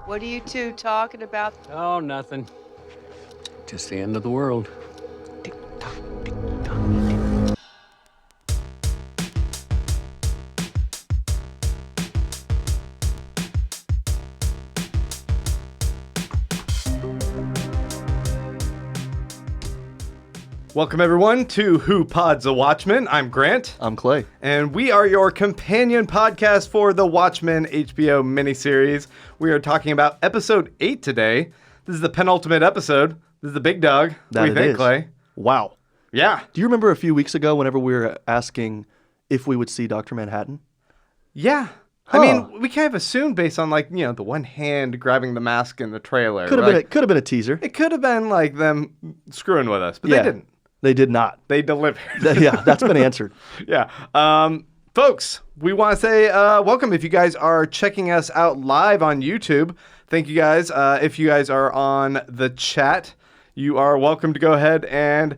What are you two talking about? Oh, nothing. Just the end of the world. Tick-tock, tick-tock. Welcome, everyone, to Pods the Watchmen. I'm Grant. I'm Clay. And we are your companion podcast for the Watchmen HBO miniseries. We are talking about episode 8 today. This is the penultimate episode. This is the big dog. That what do you think, is. Clay? Wow. Yeah. Do you remember a few weeks ago whenever we were asking if we would see Dr. Manhattan? Yeah. Huh. I mean, we kind of assumed based on, like, the one hand grabbing the mask in the trailer. Could have been a teaser. It could have been, like, them screwing with us, but they didn't. They did not. They delivered. Yeah, that's been answered. Yeah. Folks, we want to say welcome if you guys are checking us out live on YouTube. Thank you guys. If you guys are on the chat, you are welcome to go ahead and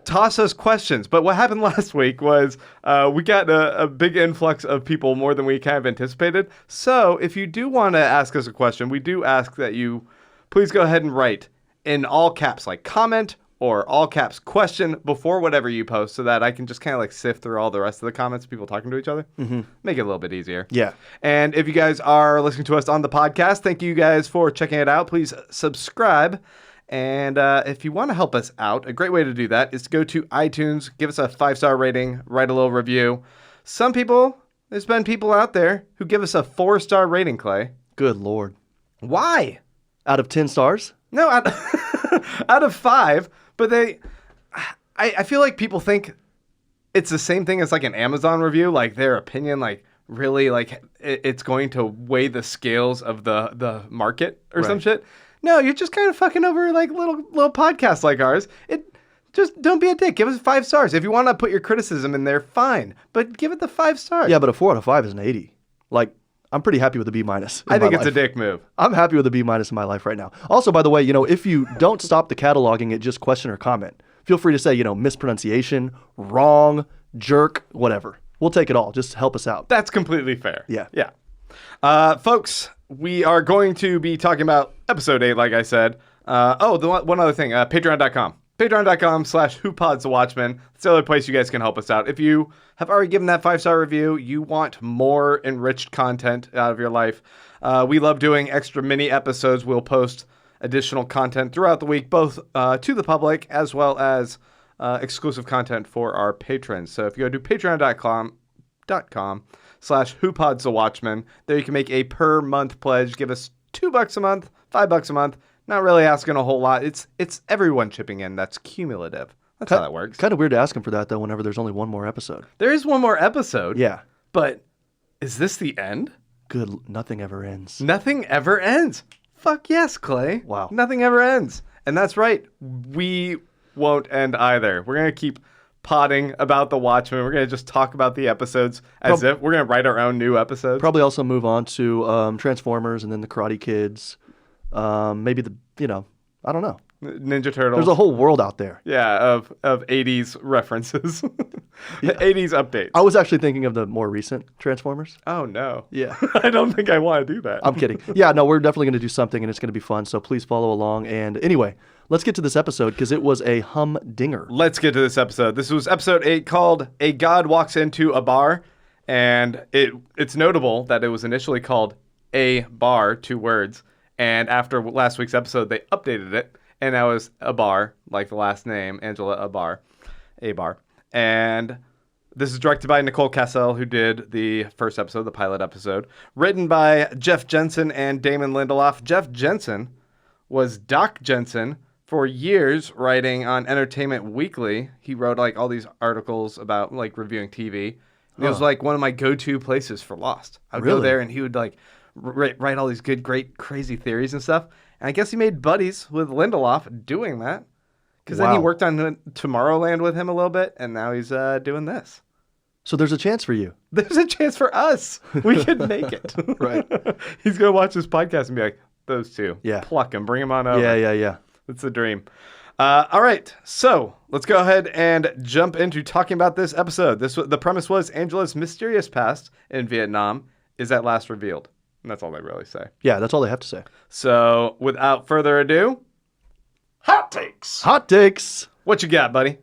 toss us questions. But what happened last week was we got a big influx of people, more than we kind of anticipated. So if you do want to ask us a question, we do ask that you please go ahead and write in all caps, like comment or all caps question before whatever you post, so that I can just kind of like sift through all the rest of the comments of people talking to each other. Mm-hmm. Make it a little bit easier. Yeah. And if you guys are listening to us on the podcast, thank you guys for checking it out. Please subscribe. And if you want to help us out, a great way to do that is to go to iTunes, give us a 5-star rating, write a little review. There's been people out there who give us a 4-star rating, Clay. Good Lord. Why? Out of 10 stars? No, out of 5. But I feel like people think it's the same thing as like an Amazon review, like their opinion, like really like it's going to weigh the scales of the market or some shit. No, you're just kind of fucking over like little podcasts like ours. Just don't be a dick. Give us 5 stars. If you want to put your criticism in there, fine. But give it the 5 stars. Yeah, but a 4 out of 5 is an 80. Like, I'm pretty happy with the B-. I think it's a dick move. I'm happy with the B- in my life right now. Also, by the way, if you don't stop the cataloging at just question or comment, feel free to say, mispronunciation, wrong, jerk, whatever. We'll take it all. Just help us out. That's completely fair. Yeah. Yeah. Folks, we are going to be talking about episode 8, like I said. One other thing, patreon.com. Patreon.com/Pods the Watchmen. It's the other place you guys can help us out. If you have already given that 5-star review, you want more enriched content out of your life. We love doing extra mini episodes. We'll post additional content throughout the week, both to the public as well as exclusive content for our patrons. So if you go to patreon.com/Pods the Watchmen, there you can make a per month pledge. Give us $2 a month, $5 a month. Not really asking a whole lot. It's everyone chipping in. That's cumulative. That's how that works. Kind of weird to ask him for that, though, whenever there's only one more episode. There is one more episode. Yeah. But is this the end? Good. Nothing ever ends. Nothing ever ends. Fuck yes, Clay. Wow. Nothing ever ends. And that's right. We won't end either. We're going to keep potting about the Watchmen. We're going to just talk about the episodes as if we're going to write our own new episodes. Probably also move on to Transformers and then the Karate Kids. Maybe I don't know. Ninja Turtles. There's a whole world out there. Yeah, of 80s references. 80s updates. I was actually thinking of the more recent Transformers. Oh, no. Yeah. I don't think I want to do that. I'm kidding. Yeah, no, we're definitely going to do something, and it's going to be fun, so please follow along. And anyway, let's get to this episode, because it was a humdinger. Let's get to this episode. This was episode 8 called A God Walks Into Abar, and it's notable that it was initially called A Bar, 2 words. And after last week's episode, they updated it, and now it's Abar, like the last name, Angela Abar. And this is directed by Nicole Cassell, who did the first episode, the pilot episode. Written by Jeff Jensen and Damon Lindelof. Jeff Jensen was Doc Jensen for years, writing on Entertainment Weekly. He wrote like all these articles about like reviewing TV. And it was like one of my go-to places for Lost. I would go there, and he would like write all these good, great, crazy theories and stuff. And I guess he made buddies with Lindelof doing that. Because then he worked on Tomorrowland with him a little bit, and now he's doing this. So there's a chance for you. There's a chance for us. We could make it. Right. He's going to watch this podcast and be like, those two. Yeah. Pluck them. Bring them on over. Yeah. It's the dream. All right. So let's go ahead and jump into talking about this episode. The premise was Angela's mysterious past in Vietnam is at last revealed. And that's all they really say. Yeah, that's all they have to say. So without further ado, hot takes. Hot takes. What you got, buddy?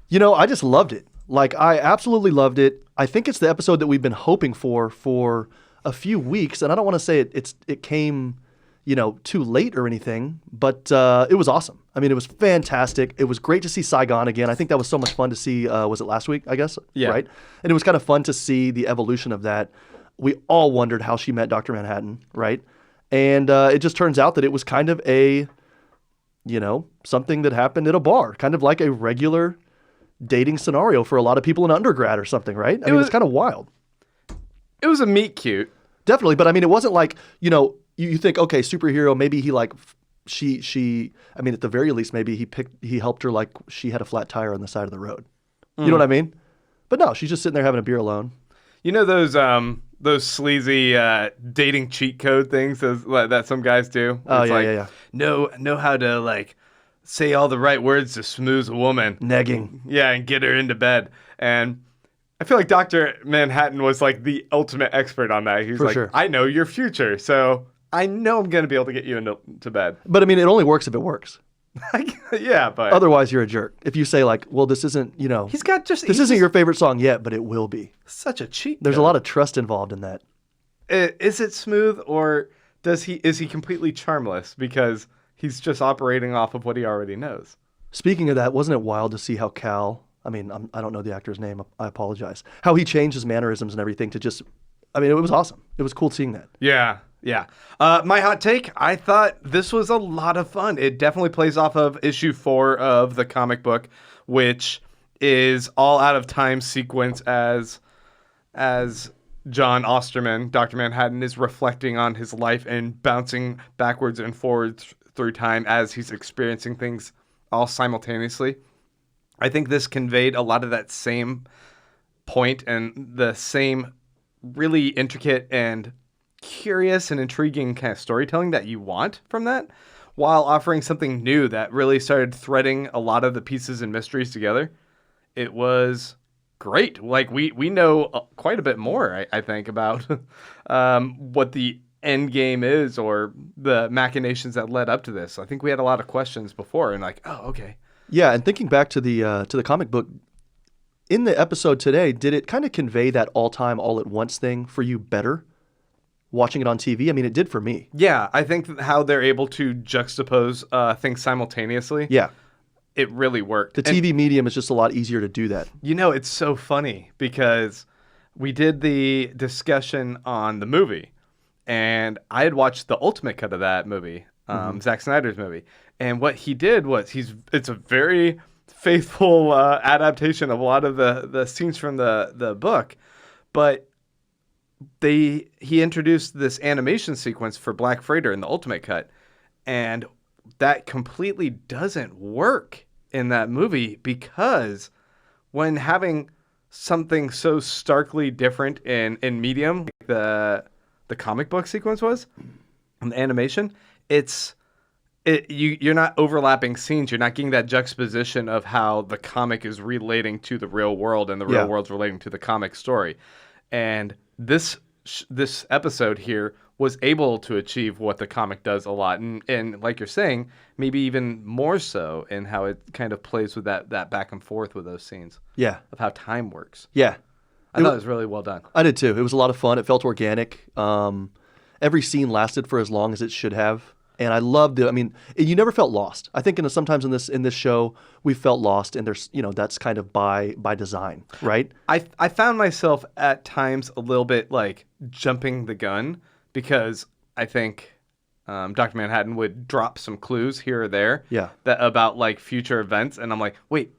You know, I just loved it. Like, I absolutely loved it. I think it's the episode that we've been hoping for a few weeks, and I don't want to say it came, too late or anything, but it was awesome. I mean, it was fantastic. It was great to see Saigon again. I think that was so much fun to see. Was it last week, I guess? Yeah. Right? And it was kind of fun to see the evolution of that. We all wondered how she met Dr. Manhattan, right? And it just turns out that it was kind of a, something that happened at a bar, kind of like a regular dating scenario for a lot of people in undergrad or something, right? I mean, it's kind of wild. It was a meet cute. Definitely, but I mean, it wasn't like, you think, okay, superhero, maybe he like, she, I mean, at the very least, maybe he helped her like she had a flat tire on the side of the road. You know what I mean? But no, she's just sitting there having a beer alone. You know those sleazy dating cheat code things that some guys do? Oh, It's yeah, like, yeah. Know how to like say all the right words to smooth a woman. Negging. Yeah, and get her into bed. And I feel like Dr. Manhattan was like the ultimate expert on that. He's For like, sure. I know your future, so I know I'm going to be able to get you into bed. But I mean, it only works if it works. Yeah, but Otherwise, you're a jerk. If you say like, well, this isn't, this isn't your favorite song yet, but it will be. such a cheat There's a code. lot of trust involved in that. Is it smooth, or is he completely charmless because he's just operating off of what he already knows? Speaking of that, wasn't it wild to see how Cal, I mean, I don't know the actor's name, I apologize, how he changed his mannerisms and everything to just, I mean, it was awesome. It was cool seeing that. Yeah. My hot take, I thought this was a lot of fun. It definitely plays off of issue 4 of the comic book, which is all out of time sequence as John Osterman, Dr. Manhattan, is reflecting on his life and bouncing backwards and forwards through time as he's experiencing things all simultaneously. I think this conveyed a lot of that same point and the same really intricate and curious and intriguing kind of storytelling that you want from that, while offering something new that really started threading a lot of the pieces and mysteries together. It was great. Like we know quite a bit more, I think, about what the end game is or the machinations that led up to this. I think we had a lot of questions before and like, oh, okay. Yeah, and thinking back to the comic book, in the episode today, did it kind of convey that all-time, all-at-once thing for you better? Watching it on TV? I mean, it did for me. Yeah, I think how they're able to juxtapose things simultaneously. Yeah. It really worked. The TV medium is just a lot easier to do that. It's so funny because we did the discussion on the movie, and I had watched the ultimate cut of that movie, Zack Snyder's movie. And what he did was it's a very faithful adaptation of a lot of the scenes from the book, but he introduced this animation sequence for Black Freighter in the ultimate cut, and that completely doesn't work in that movie because when having something so starkly different in medium, like the comic book sequence was, and the animation, you're not overlapping scenes. You're not getting that juxtaposition of how the comic is relating to the real world and the real world's relating to the comic story. And this episode here was able to achieve what the comic does a lot. And like you're saying, maybe even more so in how it kind of plays with that back and forth with those scenes. Yeah. Of how time works. Yeah. I thought it was really well done. I did too. It was a lot of fun. It felt organic. Every scene lasted for as long as it should have. And I loved it. I mean, you never felt lost. I think sometimes in this show we felt lost, and there's that's kind of by design, right? I found myself at times a little bit like jumping the gun because I think Dr. Manhattan would drop some clues here or there, about like future events, and I'm like, wait,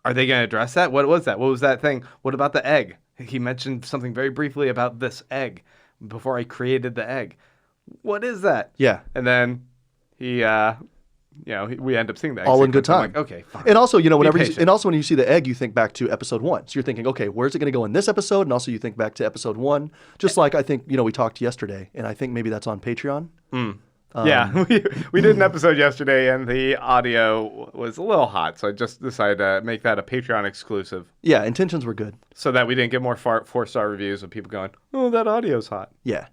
are they going to address that? What was that? What was that thing? What about the egg? He mentioned something very briefly about this egg before I created the egg. What is that? Yeah. And then we end up seeing that. All in good time. I'm like, okay, fine. And also, when you see the egg, you think back to episode 1. So you're thinking, okay, where's it going to go in this episode? And also you think back to episode 1. Just like I think, we talked yesterday, and I think maybe that's on Patreon. Yeah, we did an episode yesterday, and the audio was a little hot, so I just decided to make that a Patreon exclusive. Yeah, intentions were good. So that we didn't get more 4-star reviews of people going, oh, that audio's hot. Yeah.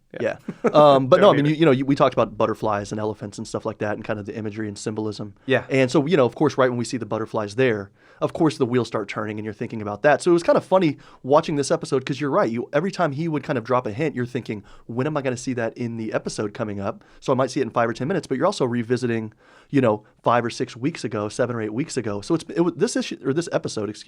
But no, I mean, we talked about butterflies and elephants and stuff like that and kind of the imagery and symbolism. Yeah. And so, of course, right when we see the butterflies there, of course, the wheels start turning and you're thinking about that. So it was kind of funny watching this episode because you're right. Every time he would kind of drop a hint, you're thinking, when am I going to see that in the episode coming up? So I might see it in 5 or 10 minutes, but you're also revisiting, 5 or 6 weeks ago, 7 or 8 weeks ago. So this episode,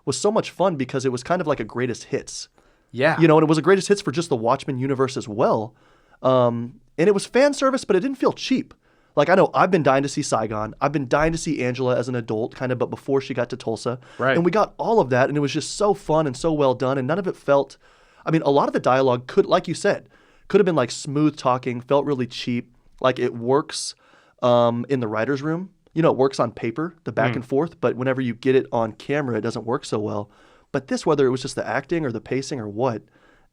was so much fun because it was kind of like a greatest hits. Yeah. And it was a greatest hits for just the Watchmen universe as well. And it was fan service, but it didn't feel cheap. Like, I know I've been dying to see Saigon. I've been dying to see Angela as an adult, kind of, but before she got to Tulsa. Right. And we got all of that, and it was just so fun and so well done, and none of it felt... I mean, a lot of the dialogue could, like you said, could have been like smooth talking, felt really cheap. Like, it works in the writer's room. It works on paper, the back and forth, but whenever you get it on camera, it doesn't work so well. But this, whether it was just the acting or the pacing or what,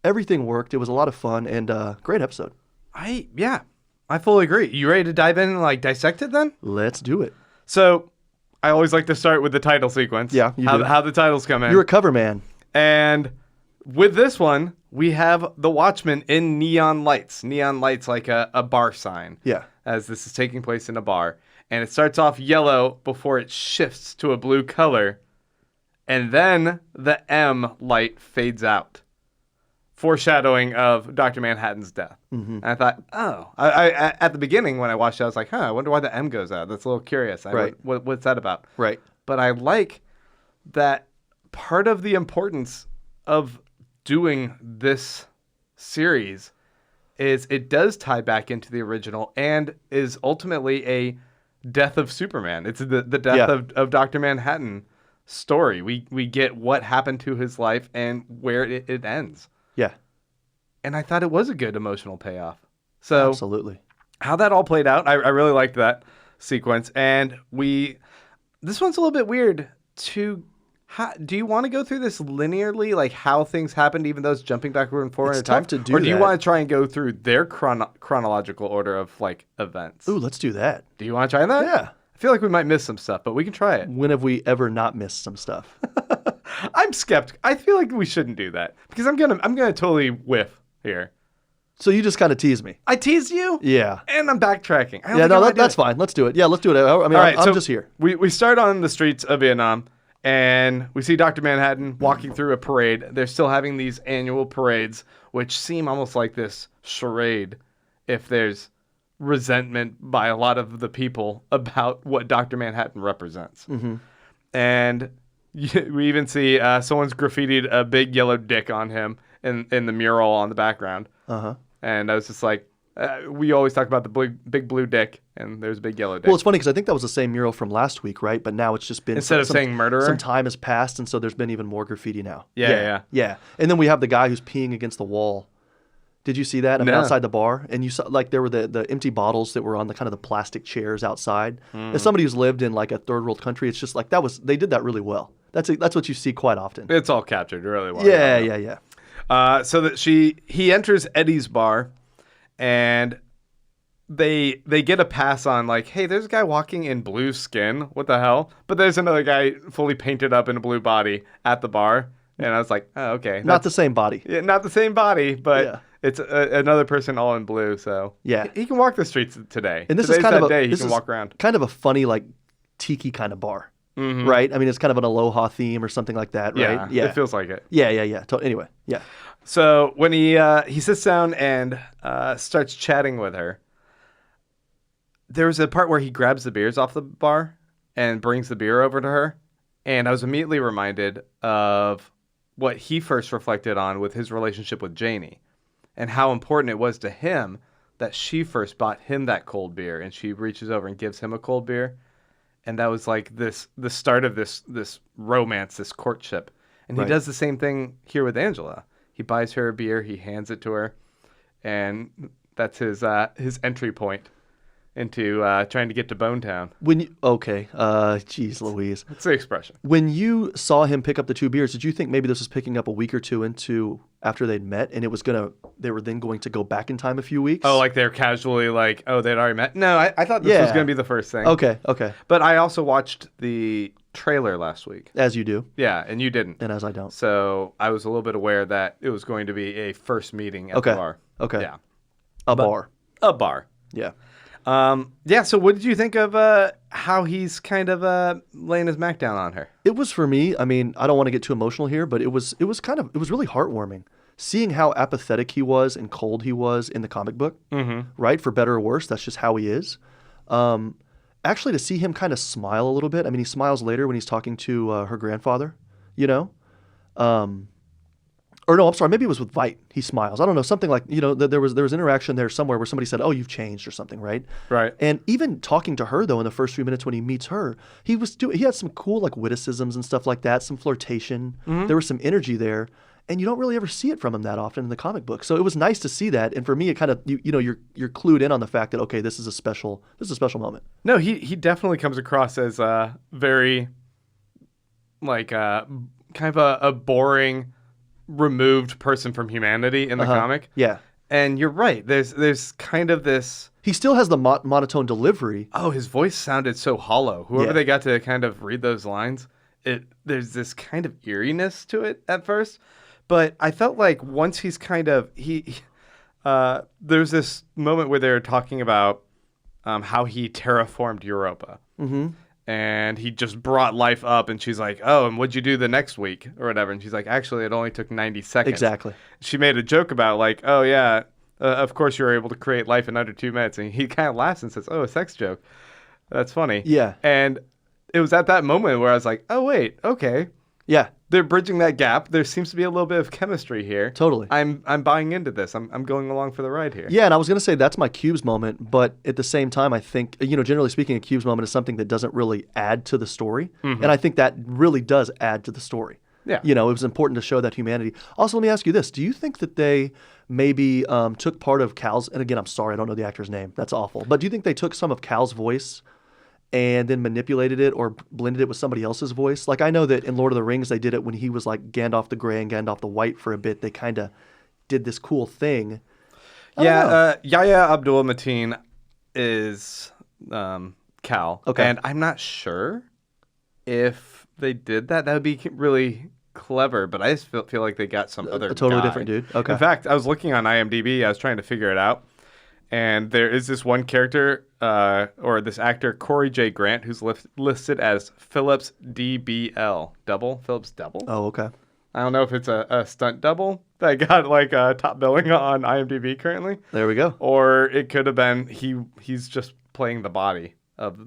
everything worked. It was a lot of fun and great episode. I fully agree. You ready to dive in and dissect it then? Let's do it. So I always like to start with the title sequence. Yeah, you do. How the titles come in. You're a cover man. And with this one, we have the Watchmen in neon lights. Neon lights like a bar sign. Yeah. As this is taking place in a bar. And it starts off yellow before it shifts to a blue color. And then the M light fades out, foreshadowing of Dr. Manhattan's death. Mm-hmm. And I thought, I at the beginning when I watched it, I was like, I wonder why the M goes out. That's a little curious. Right. What's that about? Right. But I like that part of the importance of doing this series is it does tie back into the original and is ultimately a death of Superman. It's the death of Dr. Manhattan story. We get what happened to his life and where it ends. Yeah. And I thought it was a good emotional payoff. So absolutely. How that all played out, I really liked that sequence. And this one's a little bit weird to... do you want to go through this linearly, like how things happened, even though it's jumping backward and forward in time? To do or do you that. want to try and go through their chronological order of events? Ooh, let's do that. Do you want to try that? Yeah. I feel like we might miss some stuff, but we can try it. When have we ever not missed some stuff? I'm skeptical. I feel like we shouldn't do that because I'm gonna totally whiff here. So you just kind of tease me. I teased you. Yeah. And I'm backtracking. That's fine. Let's do it. Yeah, let's do it. I mean, I'm just here. We start on the streets of Vietnam. And we see Dr. Manhattan walking through a parade. They're still having these annual parades, which seem almost like this charade if there's resentment by a lot of the people about what Dr. Manhattan represents. Mm-hmm. And we even see someone's graffitied a big yellow dick on him in the mural on the background. Uh-huh. And I was just like, we always talk about the big blue dick, and there's a big yellow dick. Well, it's funny because I think that was the same mural from last week, right? But now it's just been... Instead of saying murderer? Some time has passed, and so there's been even more graffiti now. Yeah. And then we have the guy who's peeing against the wall. Did you see that? I mean, outside the bar? And you saw, there were the empty bottles that were on the kind of the plastic chairs outside. As somebody who's lived in, a third world country, it's just they did that really well. That's what you see quite often. It's all captured really well. Yeah. So that he enters Eddie's bar, and they get a pass on hey, there's a guy walking in blue skin. What the hell? But there's another guy fully painted up in a blue body at the bar, and I was like, oh, okay, not the same body. Yeah, not the same body, but it's another person all in blue. So he can walk the streets today. And Today's that day he can walk around. Kind of a funny tiki kind of bar. Mm-hmm. Right? I mean, it's kind of an aloha theme or something like that, right? Yeah, it feels like it. Yeah. Anyway, yeah. So when he sits down and starts chatting with her, there's a part where he grabs the beers off the bar and brings the beer over to her. And I was immediately reminded of what he first reflected on with his relationship with Janie and how important it was to him that she first bought him that cold beer, and she reaches over and gives him a cold beer. And that was the start of this romance, this courtship. And he does the same thing here with Angela. He buys her a beer, he hands it to her, and that's his entry point into trying to get to Bone Town. Geez Louise. That's the expression. When you saw him pick up the 2 beers, did you think maybe this was picking up a week or two into after they'd met, and they were then going to go back in time a few weeks? Oh, they're casually they'd already met? No, I thought this was going to be the first thing. Okay. But I also watched trailer last week. As you do, Yeah, and you didn't. and as I don't. So I was a little bit aware that it was going to be a first meeting at the bar. Okay. Yeah. Abar. A bar. Yeah. Yeah, so what did you think of how he's kind of laying his Mac down on her? It was for me. I mean, I don't want to get too emotional here, but it was really heartwarming seeing how apathetic he was and cold he was in the comic book. Mm-hmm. Right, for better or worse, that's just how he is. Actually, to see him kind of smile a little bit. I mean, he smiles later when he's talking to her grandfather. You know, or no, I'm sorry, maybe it was with Veidt. He smiles. I don't know, something like, there was interaction there somewhere where somebody said, "Oh, you've changed" or something, right? Right. And even talking to her though in the first few minutes when he meets her, he had some cool like witticisms and stuff like that, some flirtation. Mm-hmm. There was some energy there, and you don't really ever see it from him that often in the comic book. So it was nice to see that, and for me, it kind of you're clued in on the fact that okay, this is a special moment. No, he definitely comes across as very like kind of a boring, removed person from humanity in the comic. Yeah. And you're right. There's kind of this. He still has the monotone delivery. Oh, his voice sounded so hollow. Whoever they got to kind of read those lines, there's this kind of eeriness to it at first. But I felt like once he's kind of there's this moment where they're talking about how he terraformed Europa. Mm-hmm. And he just brought life up, and she's like, "Oh, and what'd you do the next week?" or whatever. And she's like, "Actually, it only took 90 seconds." Exactly. She made a joke about like, "Oh yeah, of course you were able to create life in under 2 minutes." And he kind of laughs and says, "Oh, a sex joke. That's funny." Yeah. And it was at that moment where I was like, "Oh wait, okay." Yeah. They're bridging that gap. There seems to be a little bit of chemistry here. Totally. I'm buying into this. I'm going along for the ride here. Yeah, and I was going to say that's my Cubes moment, but at the same time, I think, generally speaking, a Cubes moment is something that doesn't really add to the story. Mm-hmm. And I think that really does add to the story. Yeah. It was important to show that humanity. Also, let me ask you this. Do you think that they maybe took part of Cal's, and again, I'm sorry, I don't know the actor's name. That's awful. But do you think they took some of Cal's voice and then manipulated it or blended it with somebody else's voice? Like I know that in Lord of the Rings, they did it when he was like Gandalf the Grey and Gandalf the White for a bit. They kind of did this cool thing. Yeah, Yahya Abdul-Mateen is Cal. Okay. And I'm not sure if they did that. That would be really clever, but I just feel like they got some other a totally guy. different dude. Okay. In fact, I was looking on IMDb. I was trying to figure it out. And there is this one character, or this actor, Corey J. Grant, who's listed as Phillips DBL. Phillips Double. Oh, okay. I don't know if it's a stunt double that got like top billing on IMDb currently. There we go. Or it could have been he's just playing the body of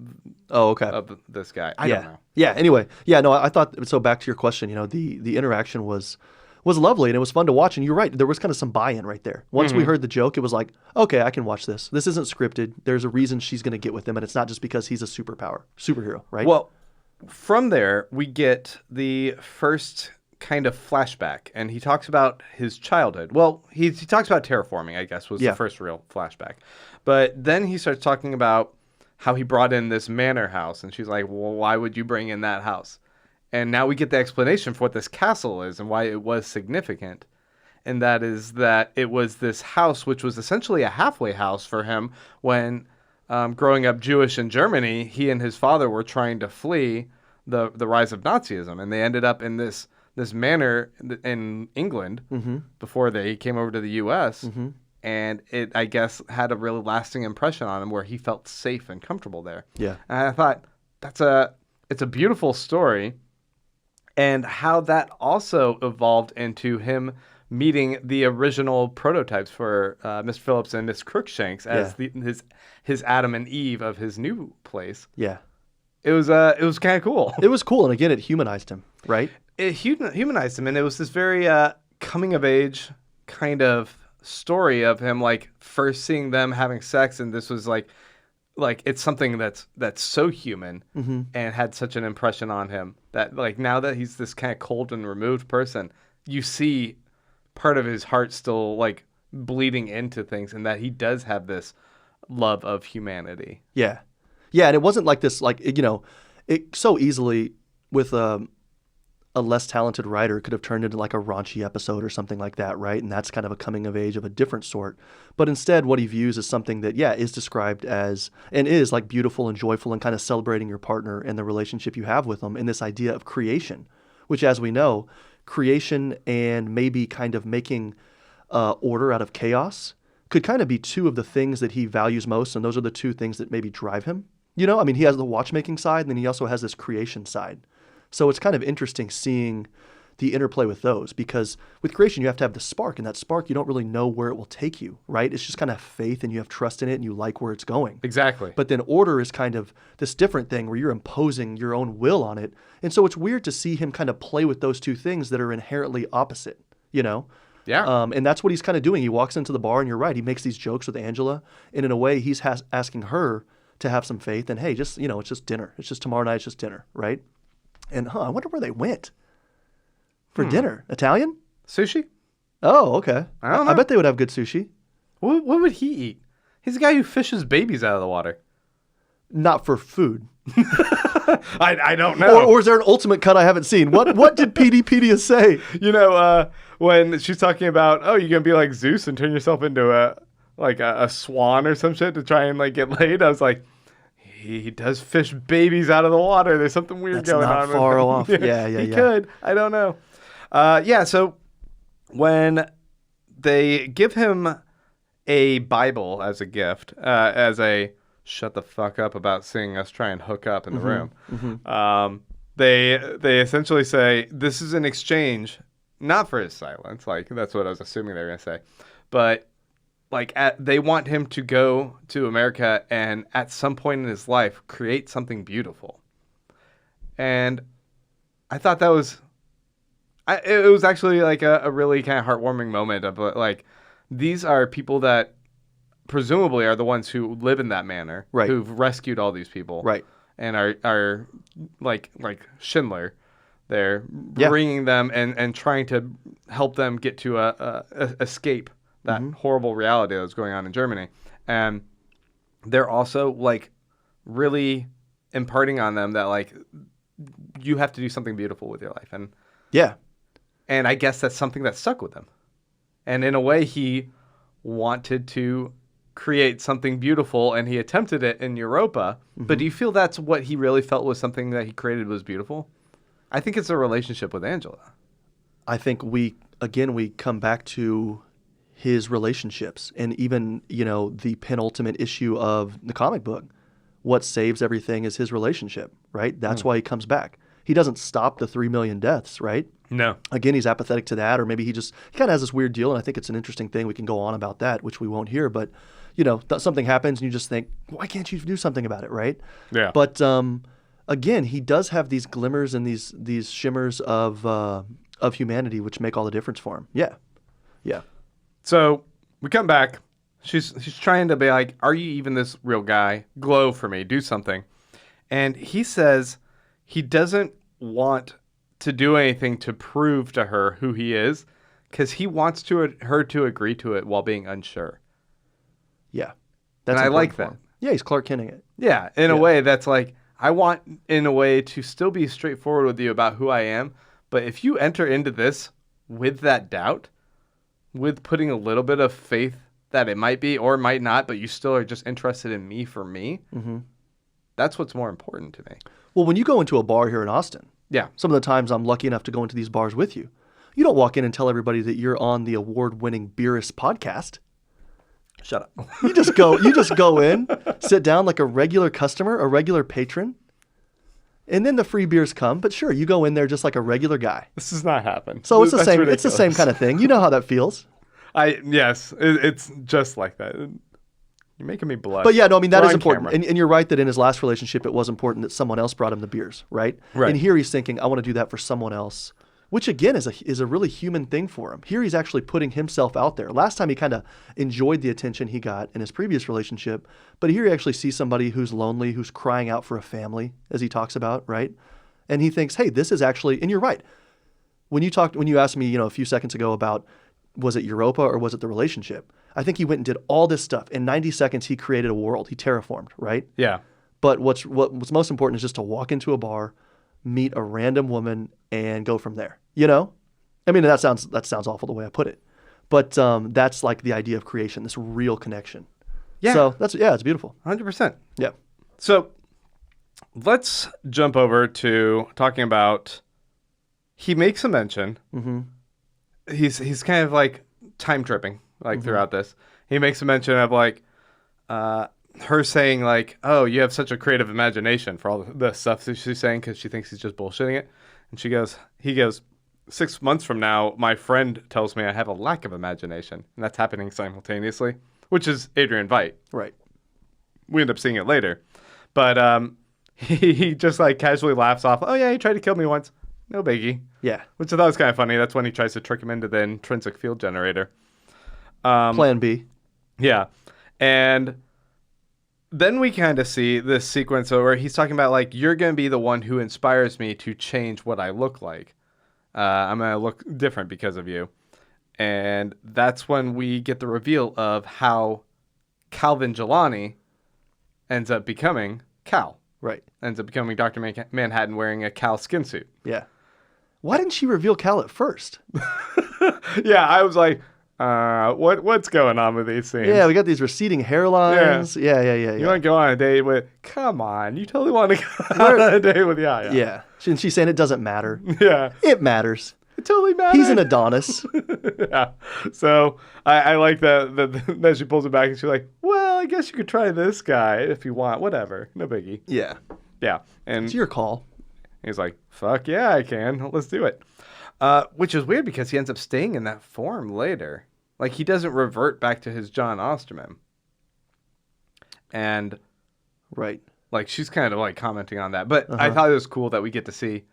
of this guy. I don't know. Yeah, anyway. Yeah, no, I thought, so back to your question, the interaction was lovely and it was fun to watch. And you're right, there was kind of some buy-in right there. Once we heard the joke, it was like, okay, I can watch this. This isn't scripted. There's a reason she's going to get with him, and it's not just because he's a superhero, right? Well, from there, we get the first kind of flashback, and he talks about his childhood. Well, he talks about terraforming, I guess, was the first real flashback. But then he starts talking about how he brought in this manor house, and she's like, well, why would you bring in that house? And now we get the explanation for what this castle is and why it was significant. And that is that it was this house, which was essentially a halfway house for him when growing up Jewish in Germany, he and his father were trying to flee the rise of Nazism. And they ended up in this manor in England before they came over to the U.S. Mm-hmm. And it, I guess, had a really lasting impression on him where he felt safe and comfortable there. Yeah. And I thought, it's a beautiful story. And how that also evolved into him meeting the original prototypes for Mr. Phillips and Miss Crookshanks as his Adam and Eve of his new place. Yeah. It was kind of cool. It was cool. And again, it humanized him, right? It humanized him. And it was this very coming of age kind of story of him, like first seeing them having sex. And this was like it's something that's so human and had such an impression on him that like now that he's this kind of cold and removed person, you see part of his heart still like bleeding into things, and that he does have this love of humanity. Yeah. Yeah. And it wasn't like this, like, it so easily with a less talented writer could have turned into like a raunchy episode or something like that, right? And that's kind of a coming of age of a different sort. But instead, what he views is something that, is described as, and is like beautiful and joyful and kind of celebrating your partner and the relationship you have with them, and this idea of creation, which, as we know, creation and maybe kind of making order out of chaos could kind of be two of the things that he values most. And those are the two things that maybe drive him. You know, I mean, he has the watchmaking side, and then he also has this creation side. So it's kind of interesting seeing the interplay with those, because with creation, you have to have the spark, and that spark, you don't really know where it will take you, right? It's just kind of faith, and you have trust in it, and you like where it's going. Exactly. But then order is kind of this different thing where you're imposing your own will on it. And so it's weird to see him kind of play with those two things that are inherently opposite, you know? Yeah. And that's what he's kind of doing. He walks into the bar, and you're right, he makes these jokes with Angela, and in a way, he's asking her to have some faith, and hey, just, you know, it's just dinner. It's just tomorrow night, it's just dinner, right? And I wonder where they went for dinner. Italian? Sushi? Oh, okay. I don't know. I bet they would have good sushi. What would he eat? He's a guy who fishes babies out of the water. Not for food. I don't know. Or is there an ultimate cut I haven't seen? What did PDpedia say? You know, when she's talking about, oh, you're going to be like Zeus and turn yourself into a swan or some shit to try and like get laid. I was like, he does fish babies out of the water. There's something weird That's going not on. far off. Yeah. He could. I don't know. So when they give him a Bible as a gift, as a shut the fuck up about seeing us try and hook up in the room, they essentially say, this is an exchange, not for his silence. Like, that's what I was assuming they were going to say. But they want him to go to America and at some point in his life create something beautiful. And I thought that was, it was actually like a really kind of heartwarming moment of like, these are people that presumably are the ones who live in that manor, right, who've rescued all these people, right, and are like Schindler. They're bringing them and trying to help them get to escape that horrible reality that was going on in Germany. And they're also like really imparting on them that like you have to do something beautiful with your life. And I guess that's something that stuck with him. And in a way, he wanted to create something beautiful, and he attempted it in Europa. But do you feel that's what he really felt was something that he created was beautiful? I think it's a relationship with Angela. I think we come back to his relationships, and even, the penultimate issue of the comic book. What saves everything is his relationship, right? That's why he comes back. He doesn't stop the 3 million deaths, right? No. Again, he's apathetic to that, or maybe he kind of has this weird deal, and I think it's an interesting thing. We can go on about that, which we won't hear, but, something happens, and you just think, why can't you do something about it, right? Yeah. But, again, he does have these glimmers and these shimmers of humanity, which make all the difference for him. Yeah. Yeah. So we come back. She's trying to be like, are you even this real guy? Glow for me. Do something. And he says he doesn't want to do anything to prove to her who he is because he wants her to agree to it while being unsure. Yeah. And I like that. Yeah, he's Clark Kenting it. Yeah, in a way that's like, I want, in a way, to still be straightforward with you about who I am. But if you enter into this with that doubt, with putting a little bit of faith that it might be or might not, but you still are just interested in me for me, that's what's more important to me. Well, when you go into a bar here in Austin, some of the times I'm lucky enough to go into these bars with you, you don't walk in and tell everybody that you're on the award-winning Beerus podcast. Shut up. You just go in, sit down like a regular customer, a regular patron, and then the free beers come. But sure, you go in there just like a regular guy. This does not happen. So it's the That's same. ridiculous. It's the same kind of thing. You know how that feels. Yes, it's just like that. You're making me blush. But yeah, no, I mean, that We're is on important. camera. And you're right that in his last relationship, it was important that someone else brought him the beers, right? Right. And here he's thinking, I want to do that for someone else, which again is a really human thing for him. Here he's actually putting himself out there. Last time he kind of enjoyed the attention he got in his previous relationship, but here he actually sees somebody who's lonely, who's crying out for a family, as he talks about, right? And he thinks, hey, this is actually, and you're right. When you asked me, a few seconds ago about, was it Europa or was it the relationship? I think he went and did all this stuff. In 90 seconds, he created a world. He terraformed, right? Yeah. But what's most important is just to walk into a bar, meet a random woman, and go from there. You know, I mean that sounds awful the way I put it, but that's like the idea of creation, this real connection. Yeah. So it's beautiful. 100%. Yeah. So let's jump over to talking about. He makes a mention. Mm-hmm. He's kind of like time tripping throughout this. He makes a mention of like her saying like, "Oh, you have such a creative imagination," for all the stuff that she's saying because she thinks he's just bullshitting it. And he goes, 6 months from now, my friend tells me I have a lack of imagination, and that's happening simultaneously, which is Adrian Veidt. Right. We end up seeing it later, but he just like casually laughs off. Oh yeah, he tried to kill me once. No biggie. Yeah. Which I thought was kind of funny. That's when he tries to trick him into the intrinsic field generator. Plan B. Yeah. And then we kind of see this sequence where he's talking about, like, you're going to be the one who inspires me to change what I look like. I'm going to look different because of you. And that's when we get the reveal of how Calvin Jelani ends up becoming Cal. Right. Ends up becoming Dr. Manhattan wearing a Cal skin suit. Yeah. Why didn't she reveal Cal at first? Yeah, I was like, what's going on with these scenes? Yeah, we got these receding hairlines. Yeah. You want to go on a date with? Come on, you totally want to go on a date with Yaya. Yeah. And she's saying it doesn't matter. Yeah. It matters. It totally matters. He's an Adonis. Yeah. So I like that she pulls it back and she's like, well, I guess you could try this guy if you want. Whatever. No biggie. Yeah. Yeah. And It's your call. he's like, fuck yeah, I can. Let's do it. Which is weird because he ends up staying in that form later. Like, he doesn't revert back to his John Osterman. And, Right. like, she's kind of, like, commenting on that. But I thought it was cool that we get to see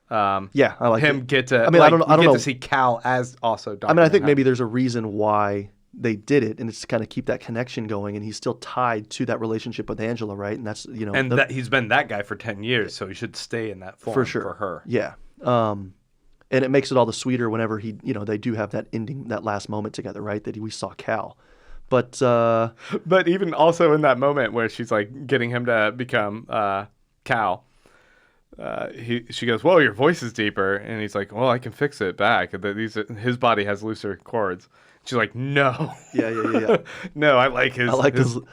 Yeah, I like him it. get to, I mean, I don't know. to see Cal as also Dr. I mean, I think Manhattan. maybe there's a reason why they did it, and it's to kind of keep that connection going, and he's still tied to that relationship with Angela, right? And that's, you know, And that he's been that guy for 10 years, so he should stay in that form for sure for her. Yeah. And it makes it all the sweeter whenever they do have that ending, that last moment together, right? That we saw Cal. But But even also in that moment where she's like getting him to become Cal, she goes, "Whoa, your voice is deeper," and he's like, "Well, I can fix it back. His body has looser chords." She's like, "No, yeah. no, I like his. I like his those.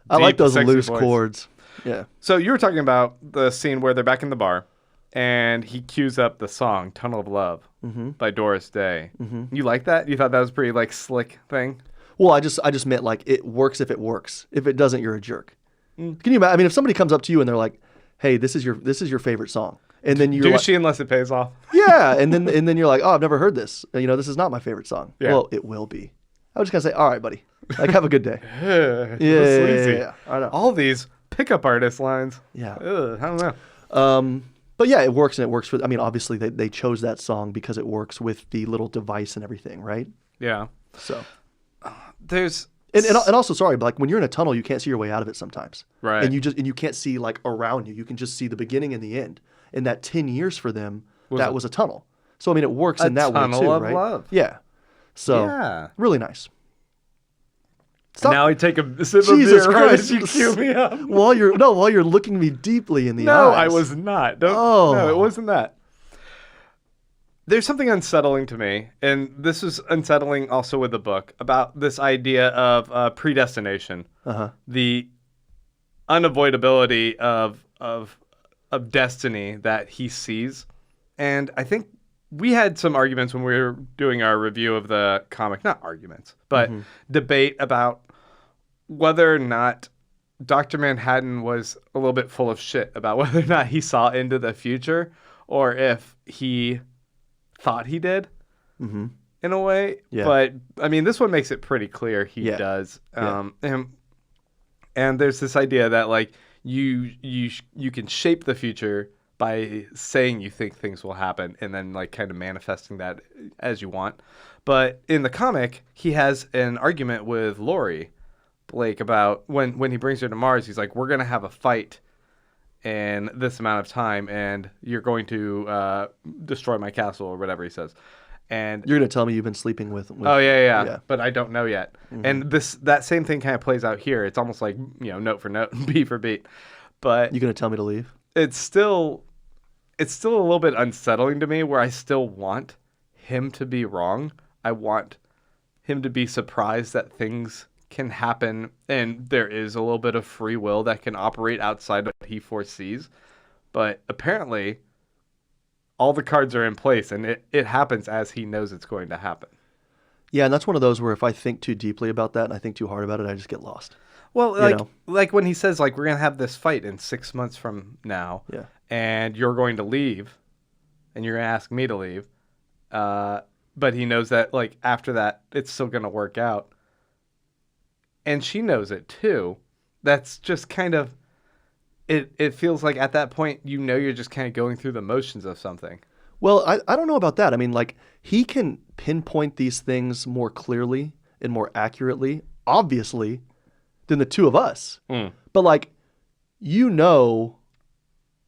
I like deep, those sexy loose voice." chords. Yeah. So you were talking about the scene where they're back in the bar, and he cues up the song "Tunnel of Love" by Doris Day. You like that? You thought that was a pretty like slick thing? Well, I just meant like it works if it works. If it doesn't, you're a jerk. Can you imagine? I mean, if somebody comes up to you and they're like, "Hey, this is your favorite song," and then you're like, Douchey unless it pays off. "Yeah," and then you're like, "Oh, I've never heard this. This is not my favorite song." Yeah. Well, it will be. I was just gonna say, "All right, buddy. Like, have a good day." Yeah. I know. All these pickup artist lines. Yeah. Ugh, I don't know. But yeah, it works, and it works for. I mean, obviously they chose that song because it works with the little device and everything, right? Yeah. So. There's And also, sorry, but like when you're in a tunnel, you can't see your way out of it sometimes. Right. And you can't see like around you. You can just see the beginning and the end. And that 10 years for them, that was a tunnel. So I mean, it works in that way too, tunnel of right? love. Yeah. So Yeah. really nice. Stop. Now I take a sip Jesus of beer. Right Christ! as you cue me up. While you're looking me deeply in the No, eyes. I was not. Oh. No, it wasn't that. There's something unsettling to me, and this is unsettling also with the book, about this idea of predestination, the unavoidability of destiny that he sees. And I think we had some arguments when we were doing our review of the comic, not arguments, but debate about whether or not Dr. Manhattan was a little bit full of shit about whether or not he saw into the future, or if he thought he did in a way. Yeah. But I mean, this one makes it pretty clear he does. And there's this idea that like you can shape the future by saying you think things will happen and then like kind of manifesting that as you want. But in the comic, he has an argument with Lori Blake about when he brings her to Mars, he's like, we're going to have a fight in this amount of time, and you're going to destroy my castle or whatever he says. And You're gonna tell me you've been sleeping with oh yeah, but I don't know yet. And that same thing kind of plays out here. It's almost like note for note, beat for beat, but You gonna tell me to leave? it's still it's still a little bit unsettling to me where I still want him to be wrong. I want him to be surprised that things can happen and there is a little bit of free will that can operate outside of what he foresees. But apparently all the cards are in place and it happens as he knows it's going to happen. Yeah, and that's one of those where if I think too deeply about that and I think too hard about it, I just get lost. Well, like when he says, like, we're going to have this fight in 6 months from now, Yeah. and you're going to leave, and you're going to ask me to leave, but he knows that, like, after that, it's still going to work out. And she knows it, too. That's just kind of, it feels like at that point, you're just kind of going through the motions of something. Well, I don't know about that. I mean, like, he can pinpoint these things more clearly and more accurately, obviously, than the two of us. But, like, you're going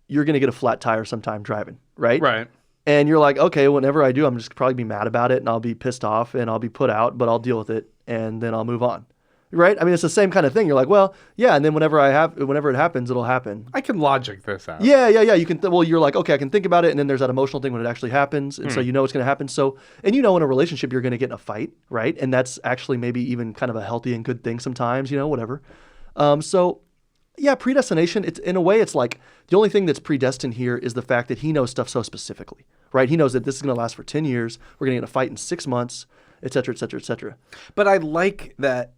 to get a flat tire sometime driving, right? Right. And you're like, okay, whenever I do, I'm just probably be mad about it and I'll be pissed off and I'll be put out, but I'll deal with it and then I'll move on. Right? I mean, it's the same kind of thing. You're like, well, yeah, and then whenever it happens, it'll happen. I can logic this out. Yeah. You can. You're like, okay, I can think about it, and then there's that emotional thing when it actually happens, and so you know it's going to happen. So, and in a relationship, you're going to get in a fight, right? And that's actually maybe even kind of a healthy and good thing sometimes. Whatever. So, yeah, predestination. It's in a way, it's like the only thing that's predestined here is the fact that he knows stuff so specifically, right? He knows that this is going to last for 10 years. We're going to get in a fight in 6 months. Et cetera, et cetera, et cetera. But I like that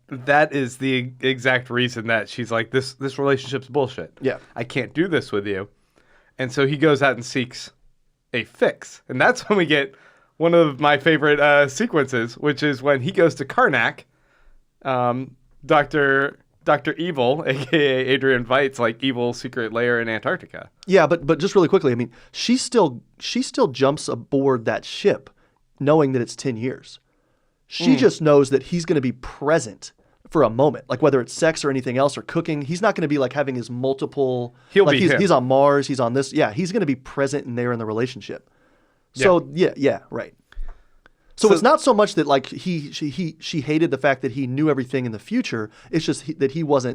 is the exact reason that she's like, this relationship's bullshit. Yeah. I can't do this with you. And so he goes out and seeks a fix. And that's when we get one of my favorite sequences, which is when he goes to Karnak, Dr. Evil, a.k.a. Adrian Veidt's, like, evil secret lair in Antarctica. Yeah, but just really quickly, I mean, she still jumps aboard that ship knowing that it's 10 years. She just knows that he's going to be present for a moment, like whether it's sex or anything else or cooking. He's not going to be like having his multiple. He's on Mars. He's on this. Yeah, he's going to be present in there in the relationship. So yeah, right. So it's not so much that like she hated the fact that he knew everything in the future. It's just that he was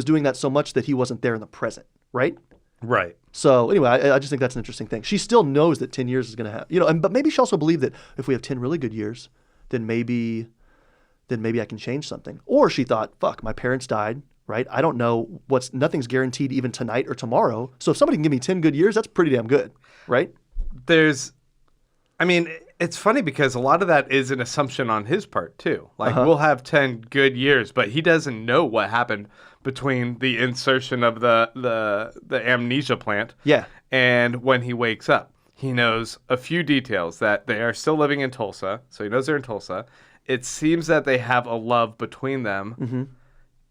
doing that so much that he wasn't there in the present, right? Right. So anyway, I just think that's an interesting thing. She still knows that 10 years is going to happen, but maybe she also believed that if we have 10 really good years, then maybe I can change something. Or she thought, fuck, my parents died, right? I don't know nothing's guaranteed even tonight or tomorrow. So if somebody can give me 10 good years, that's pretty damn good, right? It's funny because a lot of that is an assumption on his part too. Like we'll have 10 good years, but he doesn't know what happened between the insertion of the amnesia plant and when he wakes up. He knows a few details that they are still living in Tulsa, so he knows they're in Tulsa. It seems that they have a love between them. Mm-hmm.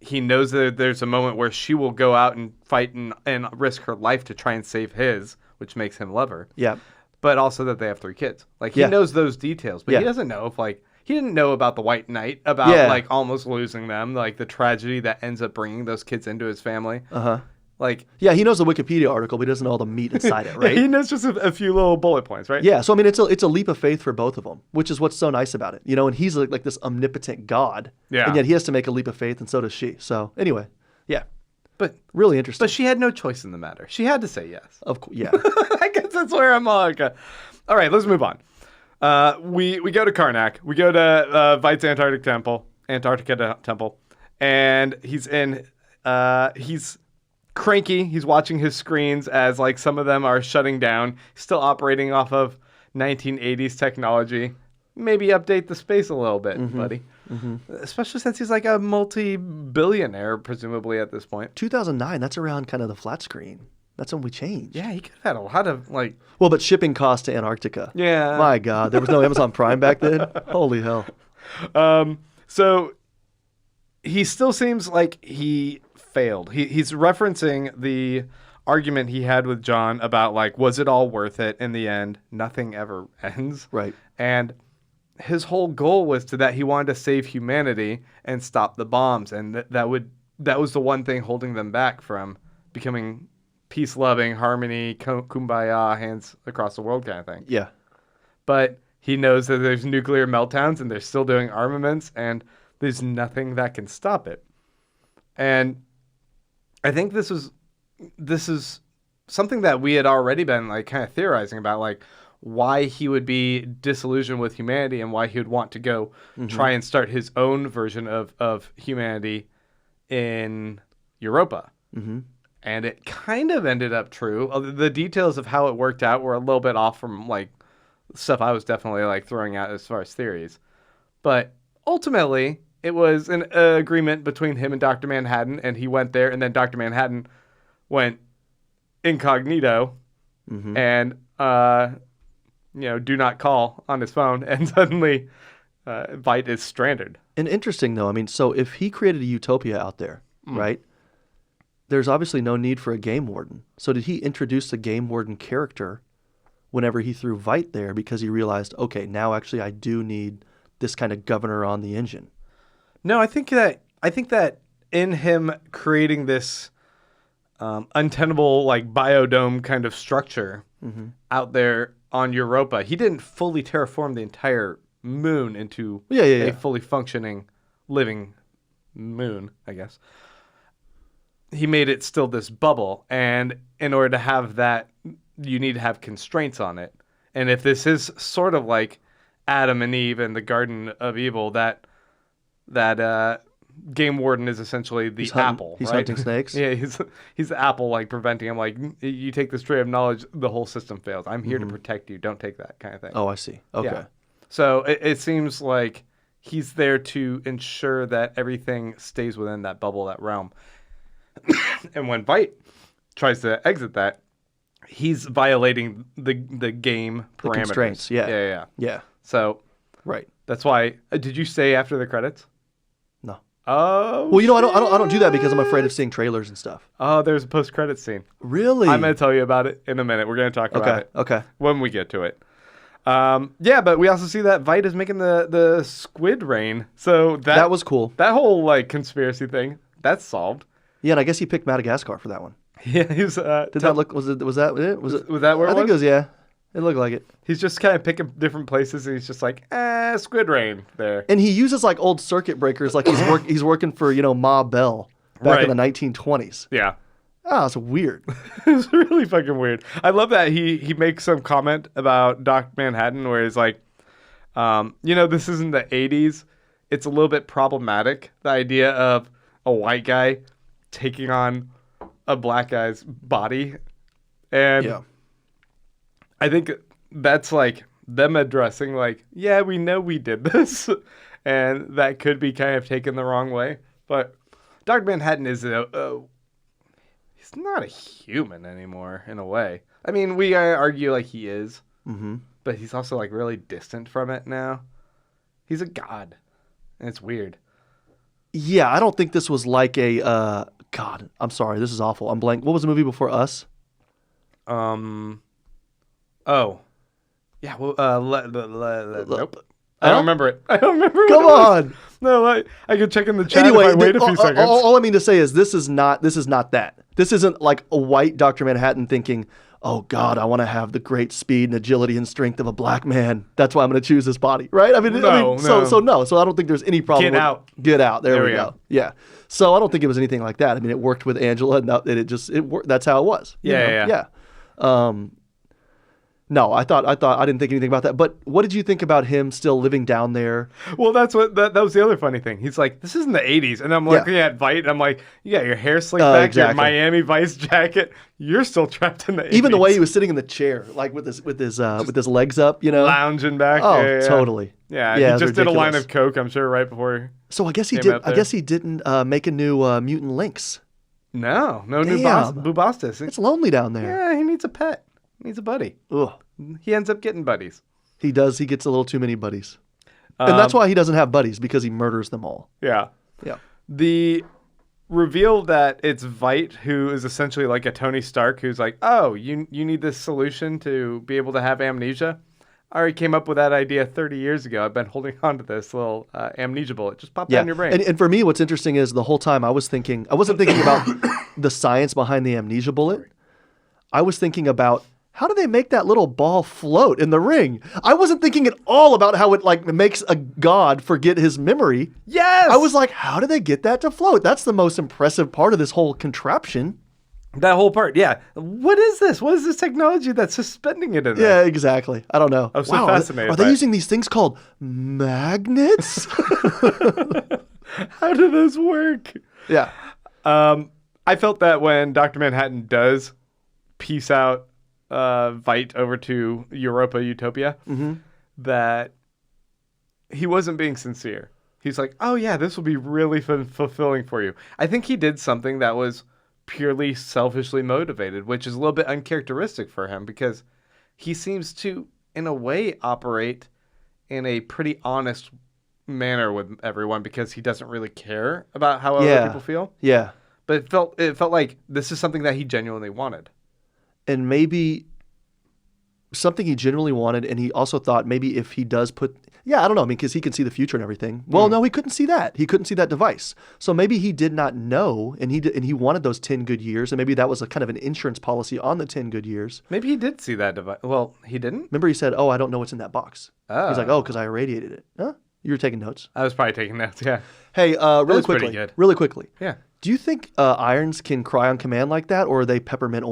He knows that there's a moment where she will go out and fight and risk her life to try and save his, which makes him love her. Yeah. But also that they have 3 kids. Like, he knows those details, but he doesn't know if, like, he didn't know about the White Knight, about, like, almost losing them, like, the tragedy that ends up bringing those kids into his family. Uh-huh. Like, yeah, he knows the Wikipedia article, but he doesn't know all the meat inside it, right? He knows just a few little bullet points, right? Yeah, so I mean, it's a leap of faith for both of them, which is what's so nice about it, and he's like this omnipotent God, and yet he has to make a leap of faith, and so does she. So anyway, yeah, but really interesting. But she had no choice in the matter. She had to say yes. Of course, yeah. I guess that's where I'm like, all right, let's move on. We go to Karnak. We go to Veidt's Antarctica temple, and he's cranky. He's watching his screens as, like, some of them are shutting down. He's still operating off of 1980s technology. Maybe update the space a little bit, buddy. Mm-hmm. Especially since he's like a multi-billionaire, presumably, at this point. 2009, that's around kind of the flat screen. That's when we changed. Yeah, he could have had a lot of, like... Well, but shipping costs to Antarctica. Yeah. My God, there was no Amazon Prime back then? Holy hell. So he still seems like he failed. He's referencing the argument he had with John about, like, was it all worth it in the end? Nothing ever ends. Right. And his whole goal was that he wanted to save humanity and stop the bombs, and that was the one thing holding them back from becoming peace-loving, harmony, kumbaya, hands across the world kind of thing. Yeah. But he knows that there's nuclear meltdowns and they're still doing armaments, and there's nothing that can stop it. And I think this is something that we had already been like kind of theorizing about, like why he would be disillusioned with humanity and why he would want to go try and start his own version of humanity in Europa. Mm-hmm. And it kind of ended up true. The details of how it worked out were a little bit off from like stuff I was definitely like throwing out as far as theories. But ultimately, it was an agreement between him and Dr. Manhattan, and he went there, and then Dr. Manhattan went incognito and, do not call on his phone, and suddenly Veidt is stranded. And interesting, though, I mean, so if he created a utopia out there, right, there's obviously no need for a game warden. So did he introduce the game warden character whenever he threw Veidt there because he realized, okay, now actually I do need this kind of governor on the engine? No, I think that in him creating this untenable like biodome kind of structure out there on Europa, he didn't fully terraform the entire moon into a fully functioning living moon, I guess. He made it still this bubble, and in order to have that, you need to have constraints on it. And if this is sort of like Adam and Eve in the Garden of Evil, that game warden is essentially the apple. He's right? hunting snakes. Yeah, he's the apple, like preventing him. Like, you take this tree of knowledge, the whole system fails. I'm here to protect you. Don't take that kind of thing. Oh, I see. Okay. Yeah. So it seems like he's there to ensure that everything stays within that bubble, that realm. And when Veidt tries to exit that, he's violating the game parameters. The constraints, yeah. Yeah. So right. That's why. Did you say after the credits? No. Oh. Well, I don't do that because I'm afraid of seeing trailers and stuff. Oh, there's a post-credits scene. Really? I'm going to tell you about it in a minute. We're going to talk about it. Okay. When we get to it. But we also see that Veidt is making the squid rain. So that was cool. That whole like conspiracy thing, that's solved. Yeah, and I guess he picked Madagascar for that one. Yeah, he was. Did that look? Was that it? Was that where it was? I think it was. Yeah, it looked like it. He's just kind of picking different places, and he's just like, squid rain there. And he uses like old circuit breakers, like he's working for Ma Bell back in the 1920s. Yeah. Oh, it's weird. It's really fucking weird. I love that he makes some comment about Dr. Manhattan where he's like, this isn't the 80s. It's a little bit problematic, the idea of a white guy taking on a black guy's body. And I think that's like them addressing like, yeah, we know we did this. And that could be kind of taken the wrong way. But Dr. Manhattan is he's not a human anymore in a way. I mean, we argue like he is, but he's also like really distant from it now. He's a god, and it's weird. Yeah, I don't think this was like a God. I'm sorry, this is awful. I'm blank. What was the movie before Us? Oh, yeah. Well, nope. I don't remember it. I don't remember. Come on. No, I could check in the chat anyway, if I wait a few seconds. All I mean to say is this is not that. This isn't like a white Dr. Manhattan thinking, oh God, I want to have the great speed and agility and strength of a black man. That's why I'm going to choose this body, right? No. So I don't think there's any problem. Get out. There we go. Yeah. So I don't think it was anything like that. I mean, it worked with Angela, and it worked. That's how it was. Yeah. No, I didn't think anything about that. But what did you think about him still living down there? Well, that's that was the other funny thing. He's like, this isn't the 80s. And I'm looking at Veidt, and I'm like, you got your hair slicked back, your Miami Vice jacket. You're still trapped in the 80s. Even the way he was sitting in the chair, like with his legs up, lounging back. Oh, totally. Yeah, he just did a line of coke, I'm sure, right before. So I guess he did. I guess he didn't make a new Mutant Lynx. No new Bubastis. It's lonely down there. Yeah, he needs a pet. He needs a buddy. Ugh. He ends up getting buddies. He does. He gets a little too many buddies. And that's why he doesn't have buddies, because he murders them all. Yeah. Yeah. The reveal that it's Veidt, who is essentially like a Tony Stark, who's like, oh, you need this solution to be able to have amnesia? I already came up with that idea 30 years ago. I've been holding on to this little amnesia bullet. Just pop that in your brain. And for me, what's interesting is the whole time I wasn't thinking about the science behind the amnesia bullet. I was thinking about, how do they make that little ball float in the ring? I wasn't thinking at all about how it like makes a god forget his memory. Yes! I was like, how do they get that to float? That's the most impressive part of this whole contraption. That whole part, yeah. What is this? What is this technology that's suspending it in Yeah, there? exactly. I don't know. I'm so Wow, fascinated Are they by it. using these things called magnets? How do those work? Yeah. I felt that when Dr. Manhattan does piece out Veidt over to Europa, Utopia, that he wasn't being sincere. He's like, oh yeah, this will be really fulfilling for you. I think he did something that was purely selfishly motivated, which is a little bit uncharacteristic for him because he seems to, in a way, operate in a pretty honest manner with everyone because he doesn't really care about how other people feel. Yeah. But it felt like this is something that he genuinely wanted. And maybe something he genuinely wanted, and he also thought maybe if he does put, I don't know, I mean, because he can see the future and everything. Well, no, he couldn't see that. He couldn't see that device. So maybe he did not know, and he wanted those 10 good years, and maybe that was a kind of an insurance policy on the 10 good years. Maybe he did see that device. Well, he didn't? Remember he said, oh, I don't know what's in that box. Oh. He's like, oh, because I irradiated it. Huh? You were taking notes. I was probably taking notes, yeah. Hey, really was pretty quickly. good. Really quickly. Yeah. Do you think Irons can cry on command like that, or are they peppermint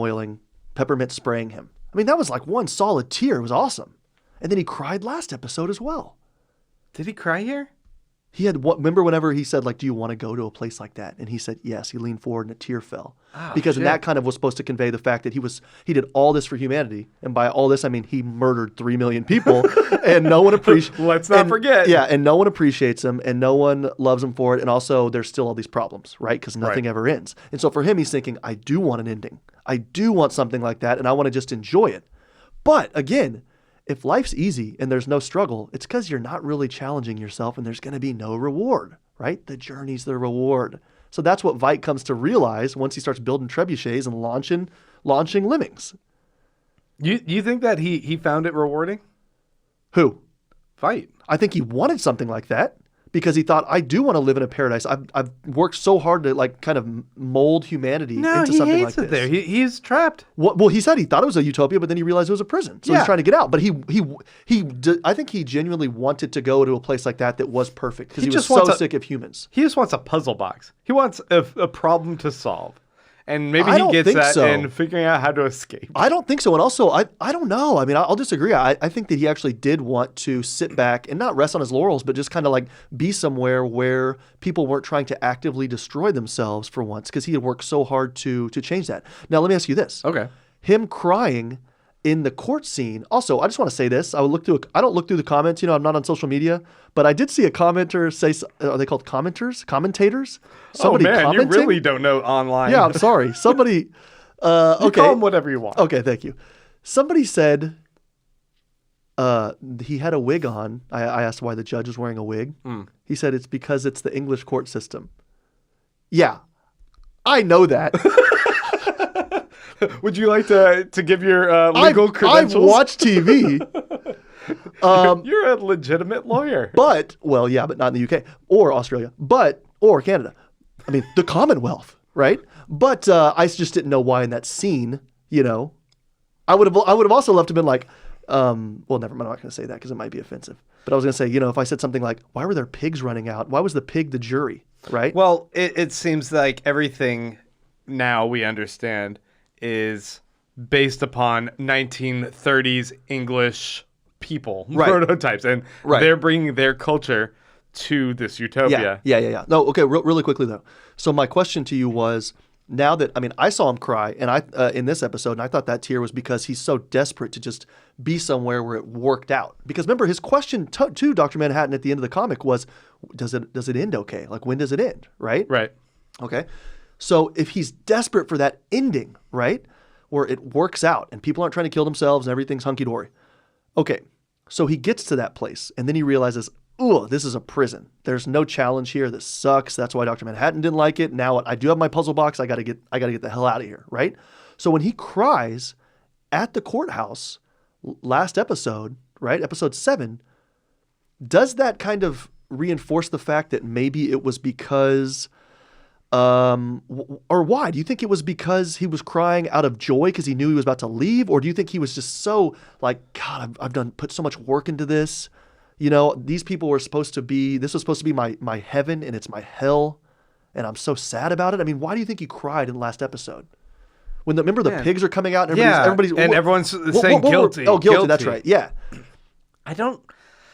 spraying him? I mean, that was like one solid tear. It was awesome. And then he cried last episode as well. Did he cry here? He had, remember whenever he said, like, do you want to go to a place like that? And he said, yes. He leaned forward and a tear fell. Oh, because shit. that kind of was supposed to convey the fact that he did all this for humanity. And by all this, I mean, he murdered 3 million people and no one appreciates. Let's not forget. Yeah. And no one appreciates him and no one loves him for it. And also there's still all these problems, right? Because nothing ever ends. And so for him, he's thinking, I do want an ending. I do want something like that. And I want to just enjoy it. But again, if life's easy and there's no struggle, it's because you're not really challenging yourself and there's going to be no reward, right? The journey's the reward. So that's what Veidt comes to realize once he starts building trebuchets and launching lemmings. You think that he found it rewarding? Who? Veidt. I think he wanted something like that because he thought, I do want to live in a paradise. I've worked so hard to like kind of mold humanity into something he like hates it this. there. He's trapped. Well, he said he thought it was a utopia, but then he realized it was a prison. So he's trying to get out. But I think he genuinely wanted to go to a place like that was perfect because he was so sick of humans. He just wants a puzzle box. He wants a problem to solve. And maybe I he don't gets think that so. in figuring out how to escape. I don't think so. And also, I don't know. I mean, I'll disagree. I think that he actually did want to sit back and not rest on his laurels, but just kind of like be somewhere where people weren't trying to actively destroy themselves for once because he had worked so hard to change that. Now, let me ask you this. Okay. Him crying in the court scene. Also, I just want to say this. I don't look through the comments. I'm not on social media, but I did see a commenter say, are they called commenters? Commentators? Somebody you commenting? really don't know online. Yeah, I'm sorry. Somebody, okay. Call him whatever you want. Okay, thank you. Somebody said he had a wig on. I asked why the judge was wearing a wig. He said it's because it's the English court system. Yeah, I know that. Would you like to give your legal credentials? I've watched TV. You're a legitimate lawyer. But not in the UK or Australia, or Canada. I mean, the Commonwealth, right? But I just didn't know why in that scene, I would have also loved to have been like, well, never mind. I'm not going to say that because it might be offensive. But I was going to say, if I said something like, why were there pigs running out? Why was the pig the jury, right? Well, it seems like everything now we understand is based upon 1930s English people, prototypes, and they're bringing their culture to this utopia. Yeah. No, okay, really quickly though. So my question to you was, now that, I saw him cry and in this episode, and I thought that tear was because he's so desperate to just be somewhere where it worked out. Because remember, his question to Dr. Manhattan at the end of the comic was, does it end okay? Like, when does it end, right? Right. Okay. So if he's desperate for that ending, right, where it works out and people aren't trying to kill themselves and everything's hunky-dory. Okay, so he gets to that place and then he realizes, ooh, this is a prison. There's no challenge here. This sucks. That's why Dr. Manhattan didn't like it. Now I do have my puzzle box. I gotta get the hell out of here, right? So when he cries at the courthouse last episode, right, episode 7, does that kind of reinforce the fact that maybe it was because or why? Do you think it was because he was crying out of joy because he knew he was about to leave? Or do you think he was just so like, God, I've put so much work into this. These people were supposed to be, this was supposed to be my heaven and it's my hell. And I'm so sad about it. I mean, why do you think he cried in the last episode? When remember the pigs are coming out and Yeah, everybody's saying guilty. Oh, guilty. That's right. Yeah. I don't.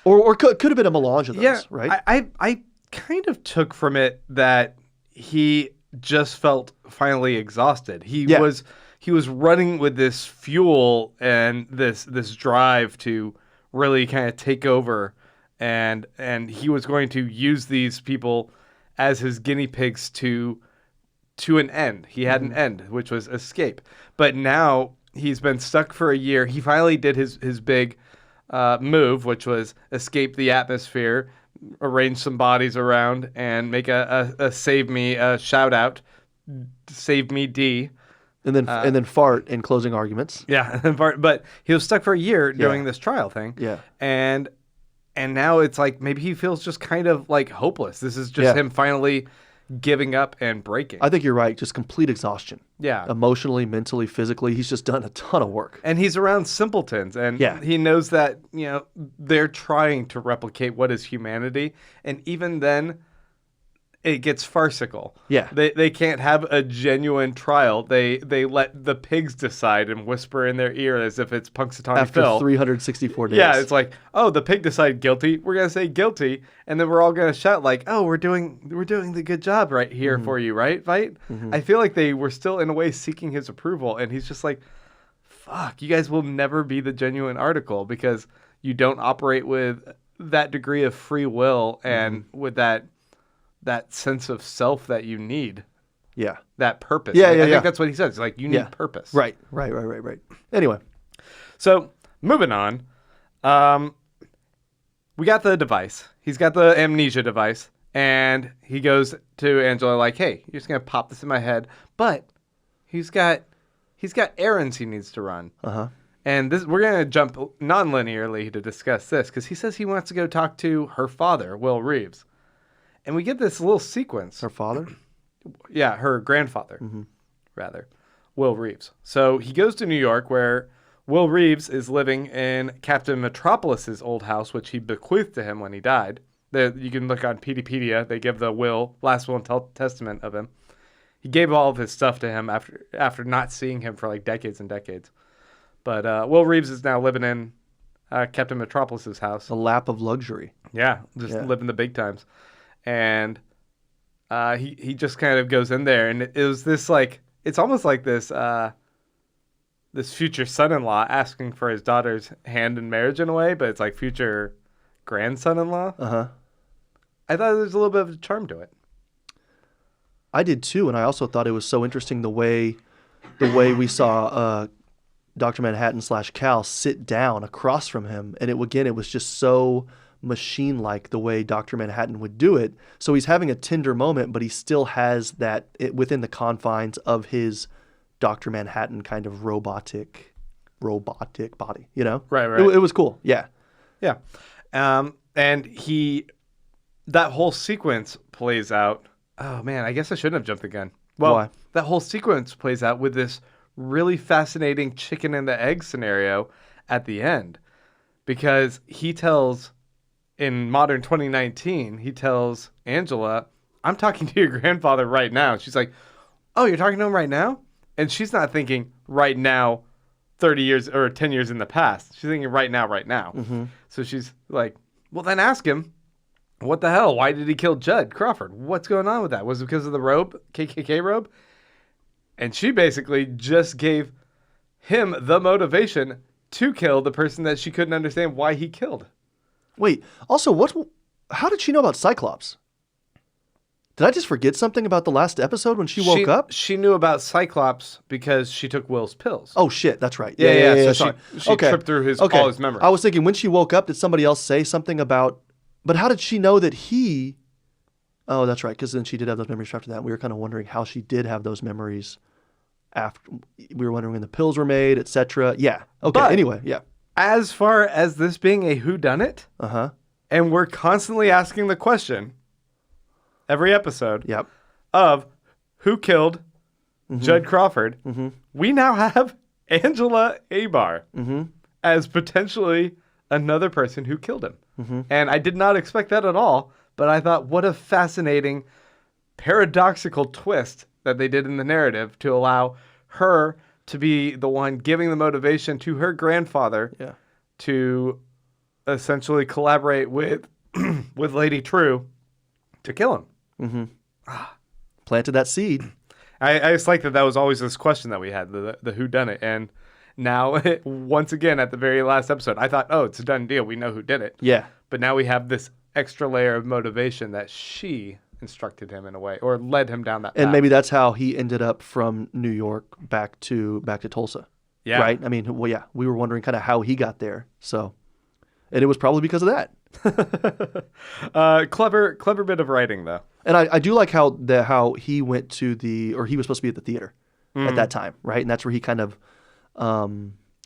Or could have been a melange of those, Yeah, right? I kind of took from it that he just felt finally exhausted. He was running with this fuel and this drive to really kind of take over, and he was going to use these people as his guinea pigs to an end. He had an end, which was escape. But now he's been stuck for a year. He finally did his big move, which was escape the atmosphere, arrange some bodies around, and make a save me shout out, save me D. And then fart in closing arguments. Yeah, but he was stuck for a year doing this trial thing. Yeah. And now it's like maybe he feels just kind of like hopeless. This is just him finally giving up and breaking. I think you're right. Just complete exhaustion. Yeah. Emotionally, mentally, physically. He's just done a ton of work. And he's around simpletons, and he knows that, they're trying to replicate what is humanity, and even then it gets farcical. Yeah. They can't have a genuine trial. They let the pigs decide and whisper in their ear as if it's Punxsutawney Phil. After 364 days. Yeah, it's like, oh, the pig decided guilty. We're gonna say guilty, and then we're all gonna shout like, oh, we're doing the good job right here for you, right, Veidt? I feel like they were still in a way seeking his approval, and he's just like, fuck, you guys will never be the genuine article because you don't operate with that degree of free will and with that sense of self that you need. Yeah. That purpose. Yeah, I yeah. think that's what he says. Like, you need purpose. Right. Anyway. So, moving on. We got the device. He's got the amnesia device. And he goes to Angela like, hey, you're just going to pop this in my head. But he's got errands he needs to run. Uh-huh. And we're going to jump non-linearly to discuss this because he says he wants to go talk to her father, Will Reeves. And we get this little sequence. Her father? Yeah, her grandfather, rather, Will Reeves. So he goes to New York where Will Reeves is living in Captain Metropolis's old house, which he bequeathed to him when he died. You can look on Peteypedia. They give the last will and testament of him. He gave all of his stuff to him after not seeing him for like decades and decades. But Will Reeves is now living in Captain Metropolis's house. A lap of luxury. Yeah, living the big times. And he just kind of goes in there, and it was this like, it's almost like this this future son-in-law asking for his daughter's hand in marriage in a way, but it's like future grandson-in-law. Uh-huh. I thought there was a little bit of a charm to it. I did too, and I also thought it was so interesting the way we saw Dr. Manhattan / Cal sit down across from him, and it was just so machine-like the way Dr. Manhattan would do it. So he's having a tender moment, but he still has that within the confines of his Dr. Manhattan kind of robotic body, you know? Right. It was cool. Yeah. Yeah. And that whole sequence plays out. Oh man, I guess I shouldn't have jumped the gun. Well, why? That whole sequence plays out with this really fascinating chicken and the egg scenario at the end, because he tells, in modern 2019, he tells Angela, I'm talking to your grandfather right now. She's like, oh, you're talking to him right now? And she's not thinking right now, 30 years or 10 years in the past. She's thinking right now. Mm-hmm. So she's like, well, then ask him, what the hell? Why did he kill Judd Crawford? What's going on with that? Was it because of the robe, KKK robe? And she basically just gave him the motivation to kill the person that she couldn't understand why he killed. Wait, also, how did she know about Cyclops? Did I just forget something about the last episode when she woke up? She knew about Cyclops because she took Will's pills. Oh, shit, that's right. Yeah. So she tripped through all his memories. I was thinking, when she woke up, did somebody else say something about... But how did she know that he... Oh, that's right, because then she did have those memories after that. We were kind of wondering how she did have those memories after... We were wondering when the pills were made, etc. Yeah. Okay, but anyway, yeah. As far as this being a whodunit, and we're constantly asking the question, every episode, of who killed Judd Crawford, we now have Angela Abar as potentially another person who killed him. And I did not expect that at all, but I thought, what a fascinating, paradoxical twist that they did in the narrative to allow her to be the one giving the motivation to her grandfather Yeah. to essentially collaborate with with Lady True to kill him. Planted that seed. I just like that was always this question that we had, the whodunit. And now, once again, at the very last episode, I thought, oh, it's a done deal. We know who did it. Yeah. But now we have this extra layer of motivation that she instructed him in a way or led him down that path. And maybe that's how he ended up from New York back to Tulsa. Yeah. Right? I mean, well, yeah, we were wondering kind of how he got there. So, and it was probably because of that. Clever bit of writing, though. And I do like how he went to he was supposed to be at the theater at that time, right? And that's where he kind of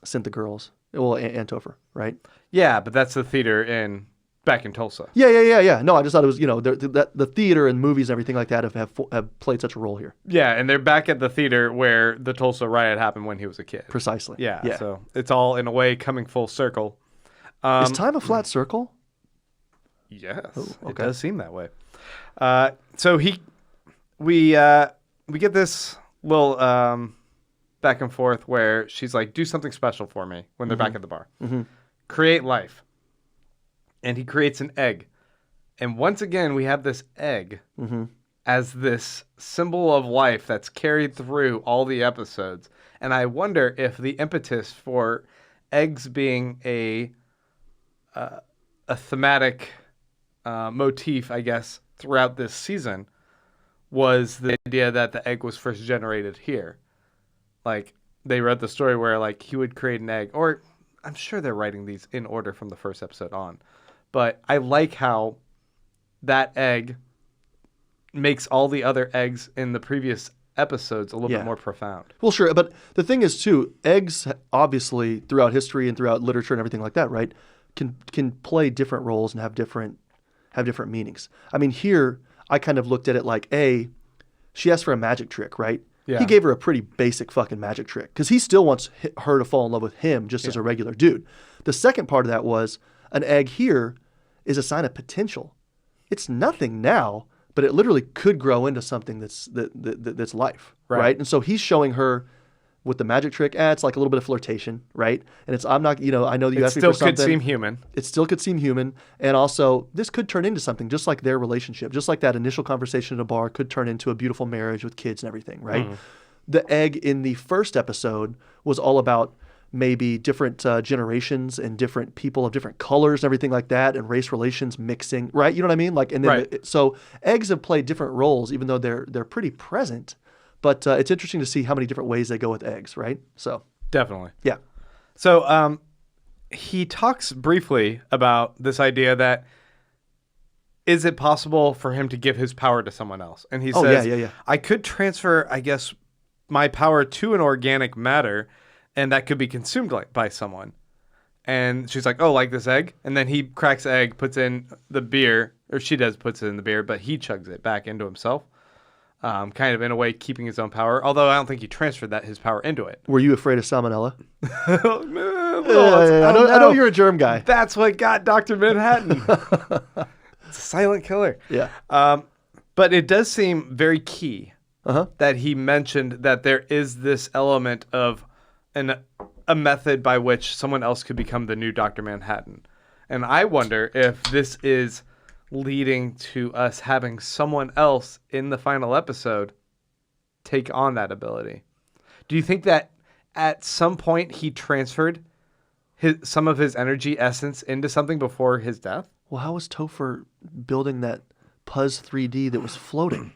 sent the girls. Well, and Topher, right? Yeah, but that's the theater back in Tulsa. Yeah. No, I just thought it was, the theater and movies and everything like that have played such a role here. Yeah, and they're back at the theater where the Tulsa riot happened when he was a kid. Precisely. Yeah. So it's all, in a way, coming full circle. Is time a flat circle? Yes, okay. It does seem that way. So we get this little back and forth where she's like, do something special for me when they're back at the bar. Create life. And he creates an egg. And once again, we have this egg as this symbol of life that's carried through all the episodes. And I wonder if the impetus for eggs being a thematic motif, I guess, throughout this season was the idea that the egg was first generated here. Like, they read the story where, like, he would create an egg, or I'm sure they're writing these in order from the first episode on. But I like how that egg makes all the other eggs in the previous episodes a little bit more profound. Well, sure. But the thing is, too, eggs, obviously, throughout history and throughout literature and everything like that, right, can play different roles and have different meanings. I mean, here, I kind of looked at it like, she asked for a magic trick, right? Yeah. He gave her a pretty basic fucking magic trick because he still wants her to fall in love with him just as a regular dude. The second part of that was an egg here is a sign of potential. It's nothing now, but it literally could grow into something that's life, right? And so he's showing her with the magic trick. It's like a little bit of flirtation, right? And it's, I'm not, I know that you asked me for something. It still could seem human. It still could seem human. And also, this could turn into something just like their relationship, just like that initial conversation at a bar could turn into a beautiful marriage with kids and everything, right? The egg in the first episode was all about maybe different generations and different people of different colors and everything like that, and race relations mixing, right? You know what I mean? Like, and then so eggs have played different roles, even though they're pretty present. But it's interesting to see how many different ways they go with eggs, right? So definitely, yeah. So he talks briefly about this idea that is it possible for him to give his power to someone else? And he says, I could transfer, I guess, my power to an organic matter, and that could be consumed by someone. And she's like, oh, like this egg? And then he cracks the egg, puts in the beer, or she puts it in the beer, but he chugs it back into himself. Kind of in a way keeping his own power, although I don't think he transferred his power into it. Were you afraid of salmonella? I know you're a germ guy. That's what got Dr. Manhattan. It's a silent killer. Yeah. But it does seem very key that he mentioned that there is this element of a method by which someone else could become the new Dr. Manhattan. And I wonder if this is leading to us having someone else in the final episode take on that ability. Do you think that at some point he transferred some of his energy essence into something before his death? Well, how was Topher building that Puzz 3D that was floating?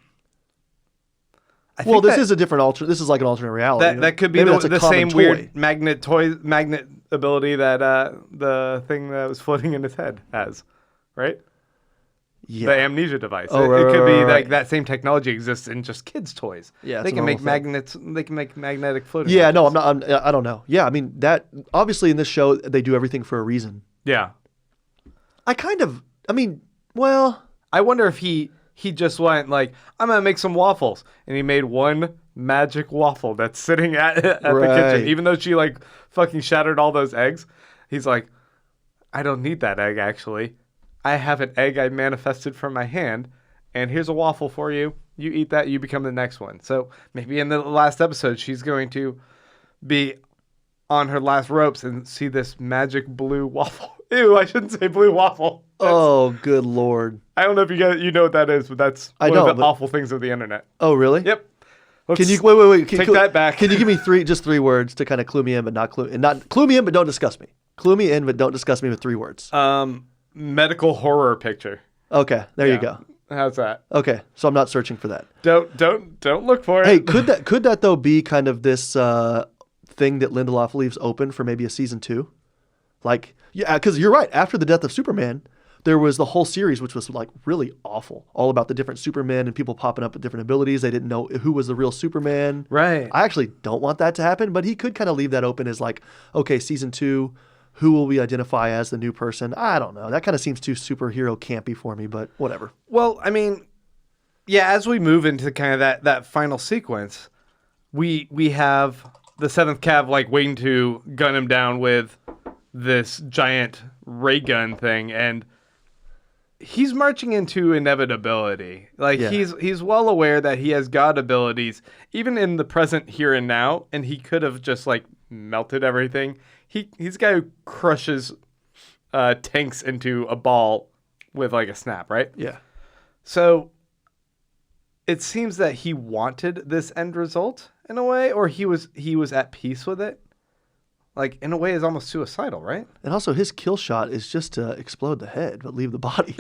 Well, this is a different alternate. This is like an alternate reality. That could be the same weird magnet ability that the thing that was floating in his head has, right? Yeah. The amnesia device. Oh, it could be right. like that same technology exists in just kids' toys. Yeah, they can make magnets. They can make magnetic floating. Yeah, objects. no, I don't know. Yeah, I mean that obviously in this show they do everything for a reason. Yeah. Well, I wonder if he just went like, I'm gonna make some waffles, and he made one magic waffle that's sitting at the kitchen, even though she like fucking shattered all those eggs. He's like, I don't need that egg actually. I have an egg I manifested from my hand, and here's a waffle for you. You eat that, you become the next one. So maybe in the last episode, she's going to be on her last ropes and see this magic blue waffle. Ew, I shouldn't say blue waffle. Oh, good Lord. I don't know if you know what that is, but that's one of the awful things of the internet. Oh, really? Yep. Can you wait? Take that back. Can you give me three words to kind of clue me in, but not clue me in, but don't discuss me. Clue me in, but don't discuss me with 3 words. Medical horror picture. Okay, there you go. How's that? Okay, so I'm not searching for that. Don't look for it. Hey, could that though be kind of this thing that Lindelof leaves open for maybe a season 2? Like, yeah, because you're right. After the death of Superman, there was the whole series, which was like really awful, all about the different Supermen and people popping up with different abilities. They didn't know who was the real Superman. Right. I actually don't want that to happen, but he could kind of leave that open as like, okay, season 2, who will we identify as the new person? I don't know. That kind of seems too superhero campy for me, but whatever. Well, I mean, yeah, as we move into kind of that final sequence, we have the 7th Cav like waiting to gun him down with this giant ray gun thing, and he's marching into inevitability. Like, Yeah. he's well aware that he has god abilities, even in the present here and now, and he could have just like melted everything. He's a guy who crushes tanks into a ball with like a snap, right? Yeah. So it seems that he wanted this end result in a way, or he was at peace with it. Like, in a way, is almost suicidal, right? And also, his kill shot is just to explode the head, but leave the body.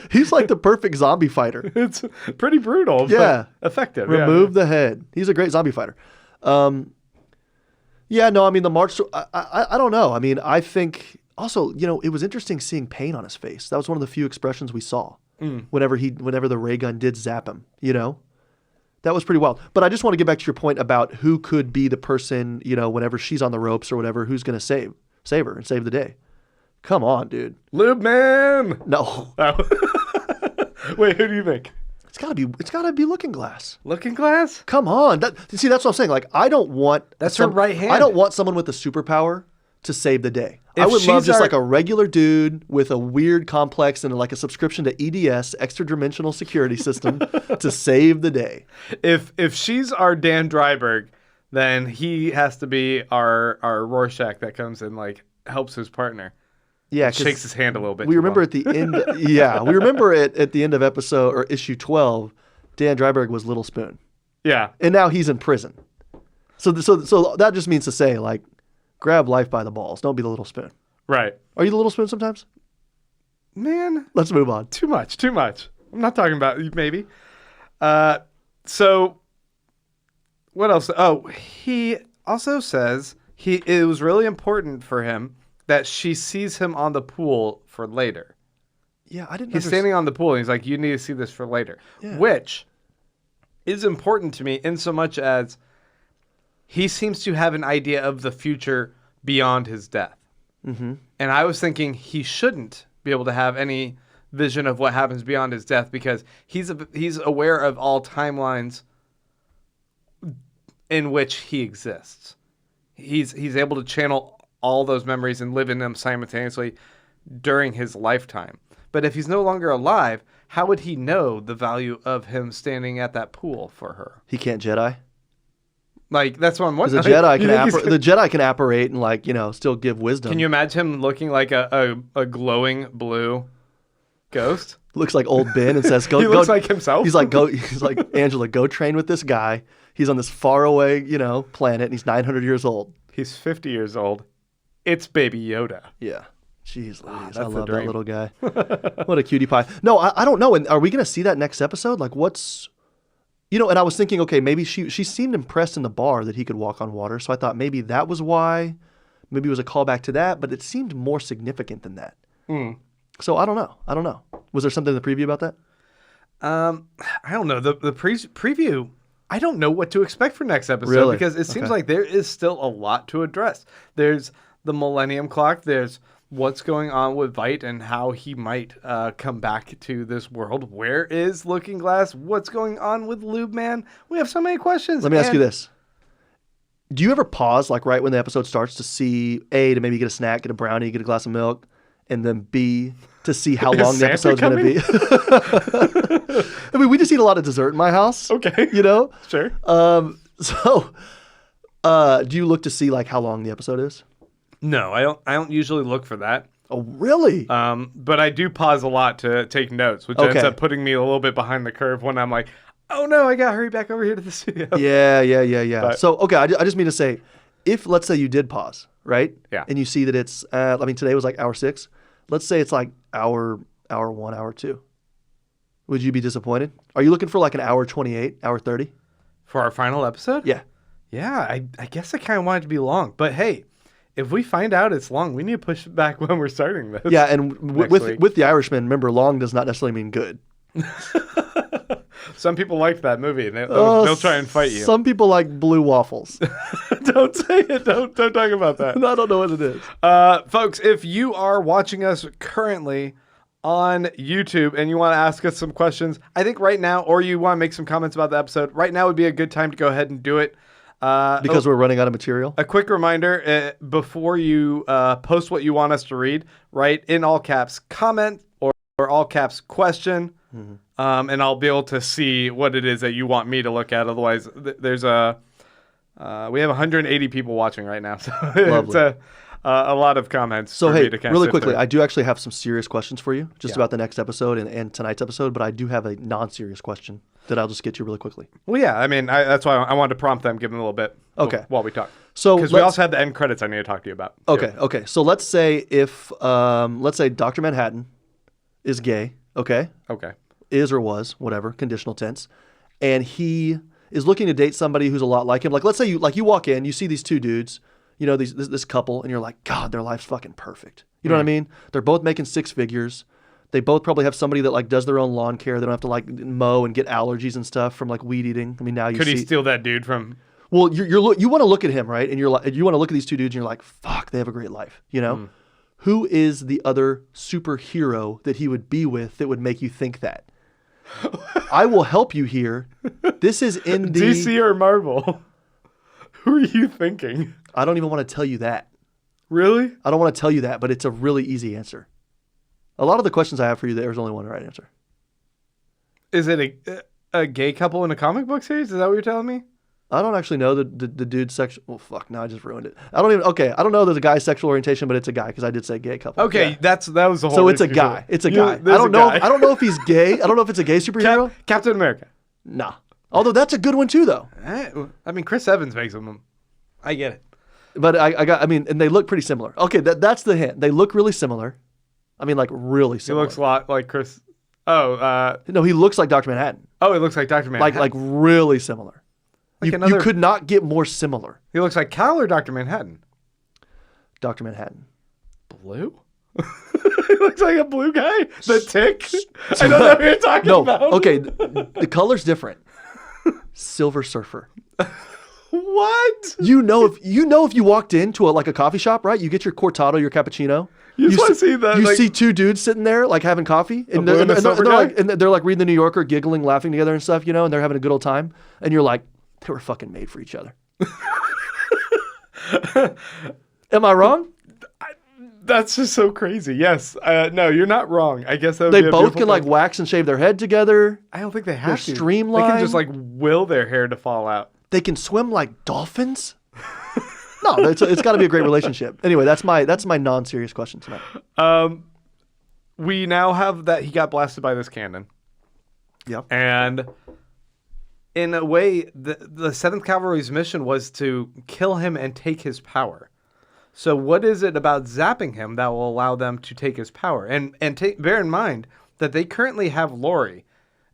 He's like the perfect zombie fighter. It's pretty brutal, Yeah. but effective. Remove the head. He's a great zombie fighter. Yeah, no, I mean, the march, I don't know. I mean, I think also, it was interesting seeing pain on his face. That was one of the few expressions we saw whenever the ray gun did zap him, That was pretty wild. But I just want to get back to your point about who could be the person, whenever she's on the ropes or whatever, who's going to save her and save the day. Come on, dude. Lube man! No. Oh. Wait, who do you think? It's gotta be Looking Glass. Looking Glass? Come on. See, that's what I'm saying. Like, I don't want... That's her right hand. I don't want someone with a superpower to save the day. If I would love she's just our- like a regular dude with a weird complex and like a subscription to EDS, extra dimensional security system, to save the day. If she's our Dan Dryberg, then he has to be our Rorschach that comes and like helps his partner. Yeah, 'cause shakes his hand a little bit. we too remember long. at the end. Yeah, we remember at the end of episode or issue 12, Dan Dryberg was Little Spoon, Yeah. and now he's in prison. So that just means to say, like, grab life by the balls. Don't be the Little Spoon. Right. Are you the Little Spoon sometimes? Man, Let's move on. too much. I'm not talking about maybe. So what else? Oh, he also says it was really important for him that she sees him on the pool for later. Yeah, I didn't. He's standing on the pool and he's like, you need to see this for later. Yeah. Which is important to me in so much as he seems to have an idea of the future beyond his death. Mm-hmm. And I was thinking he shouldn't be able to have any vision of what happens beyond his death because he's aware of all timelines in which he exists. He's able to channel all those memories and live in them simultaneously during his lifetime. But if he's no longer alive, how would he know the value of him standing at that pool for her? He can't Jedi. Like, that's what I'm Because wondering. the Jedi can apparate and, like, still give wisdom. Can you imagine him looking like a glowing blue ghost? Looks like old Ben and says, "Go." He go. looks like himself. He's like, "Go." He's like, Angela, go train with this guy. He's on this faraway, planet, and he's 900 years old. He's 50 years old. It's Baby Yoda. Yeah. Jeez Louise, that's I the love that dream. little guy. What a cutie pie. No, I don't know. And are we going to see that next episode? Like, what's... and I was thinking, okay, maybe she seemed impressed in the bar that he could walk on water. So I thought maybe that was why. Maybe it was a callback to that. But it seemed more significant than that. So I don't know. Was there something in the preview about that? I don't know. The preview, I don't know what to expect for next episode Really? because it seems Okay. like there is still a lot to address. There's the Millennium Clock. There's what's going on with Veidt and how he might come back to this world. Where is Looking Glass? What's going on with Lube Man? We have so many questions. Let me ask you and- this. Do you ever pause, like right when the episode starts, to see A, to maybe get a snack, get a brownie, get a glass of milk, and then B, to see how Is long the Santa episode's going to be. I mean, we just eat a lot of dessert in my house. Okay. You know? Sure. So, do you look to see like how long the episode is? No, I don't usually look for that. Oh, really? But I do pause a lot to take notes, which ends Okay. up putting me a little bit behind the curve when I'm like, oh no, I gotta hurry back over here to the studio. Yeah. But- So, okay, I just mean to say, if let's say you did pause, right? Yeah. And you see that it's, I mean, today was like hour 6. Let's say it's like hour 1, hour 2. Would you be disappointed? Are you looking for like an hour 28, hour 30? For our final episode? Yeah. Yeah, I guess I kind of want it to be long. But hey, if we find out it's long, we need to push it back when we're starting this. Yeah, and Next week. with The Irishman, remember, long does not necessarily mean good. Some people liked that movie, and they'll try and fight you. Some people like blue waffles. Don't say it. Don't talk about that. I don't know what it is. Folks, if you are watching us currently on YouTube and you want to ask us some questions, I think right now, or you want to make some comments about the episode, right now would be a good time to go ahead and do it. Because we're running out of material? A quick reminder, before you post what you want us to read, write in all caps comment or all caps question, and I'll be able to see what it is that you want me to look at. Otherwise, there's we have 180 people watching right now, so it's a lot of comments. So, for hey, me to kind of really sift quickly, through. I do actually have some serious questions for you, just Yeah. about the next episode and tonight's episode, but I do have a non-serious question that I'll just get to really quickly. Well, yeah, I mean, that's why I wanted to prompt them, give them a little bit Okay. while we talk. So Because we also have the end credits I need to talk to you about. too. Okay. So let's say if, let's say Dr. Manhattan is gay, okay? Okay. Is or was, whatever, conditional tense, and he is looking to date somebody who's a lot like him. Like, let's say you walk in, you see these two dudes, you know, this couple, and you're like, God, their life's fucking perfect. You know what I mean? They're both making 6 figures. They both probably have somebody that like does their own lawn care. They don't have to like mow and get allergies and stuff from like weed eating. I mean, now you Could see. he steal that dude from? Well, you want to look at him, right? And you want to look at these two dudes, and you're like, fuck, they have a great life. You know, who is the other superhero that he would be with that would make you think that? I will help you here. This is in the DC or Marvel? Who are you thinking? I don't even want to tell you that. Really? I don't want to tell you that, but it's a really easy answer. A lot of the questions I have for you, there's only one right answer. Is it a gay couple in a comic book series? Is that what you're telling me? I don't actually know the dude's sexual. Well, fuck. Now I just ruined it. I don't know there's a guy's sexual orientation, but it's a guy because I did say gay couple. Okay, Yeah. that was the whole. So it's a reason. guy. It's a guy. I there's don't a know. guy. I don't know if he's gay. I don't know if it's a gay superhero. Captain America. Nah. Although that's a good one too, though. I mean, Chris Evans makes him. I get it. But I mean, and they look pretty similar. Okay, that's the hint. They look really similar. I mean, like really He similar. looks a lot like Chris. Oh, No, he looks like Dr. Manhattan. it looks like Dr. Manhattan. Like really similar. Like You another- could not get more similar. He looks like Cal or Dr. Manhattan. Dr. Manhattan. Blue? He looks like a blue guy. The Tick? I don't know who you're talking No, about. okay, the color's different. Silver Surfer. What? You know if you walked into a coffee shop, right? You get your cortado, your cappuccino. You just wanna see that, You like- see two dudes sitting there like having coffee, and blue and a silver guy? they're like reading the New Yorker, giggling, laughing together and stuff, you know, and they're having a good old time. And you're like, they were fucking made for each other. Am I wrong? That's just so crazy. Yes. No, you're not wrong. I guess that would They be a both beautiful can like thing. wax and shave their head together. I don't think they have to. They streamlined. can just like will their hair to fall out. They can swim like dolphins. No, it's got to be a great relationship. Anyway, that's my non-serious question tonight. We now have that he got blasted by this cannon. Yep. And in a way, the 7th Cavalry's mission was to kill him and take his power. So what is it about zapping him that will allow them to take his power? And bear in mind that they currently have Lori.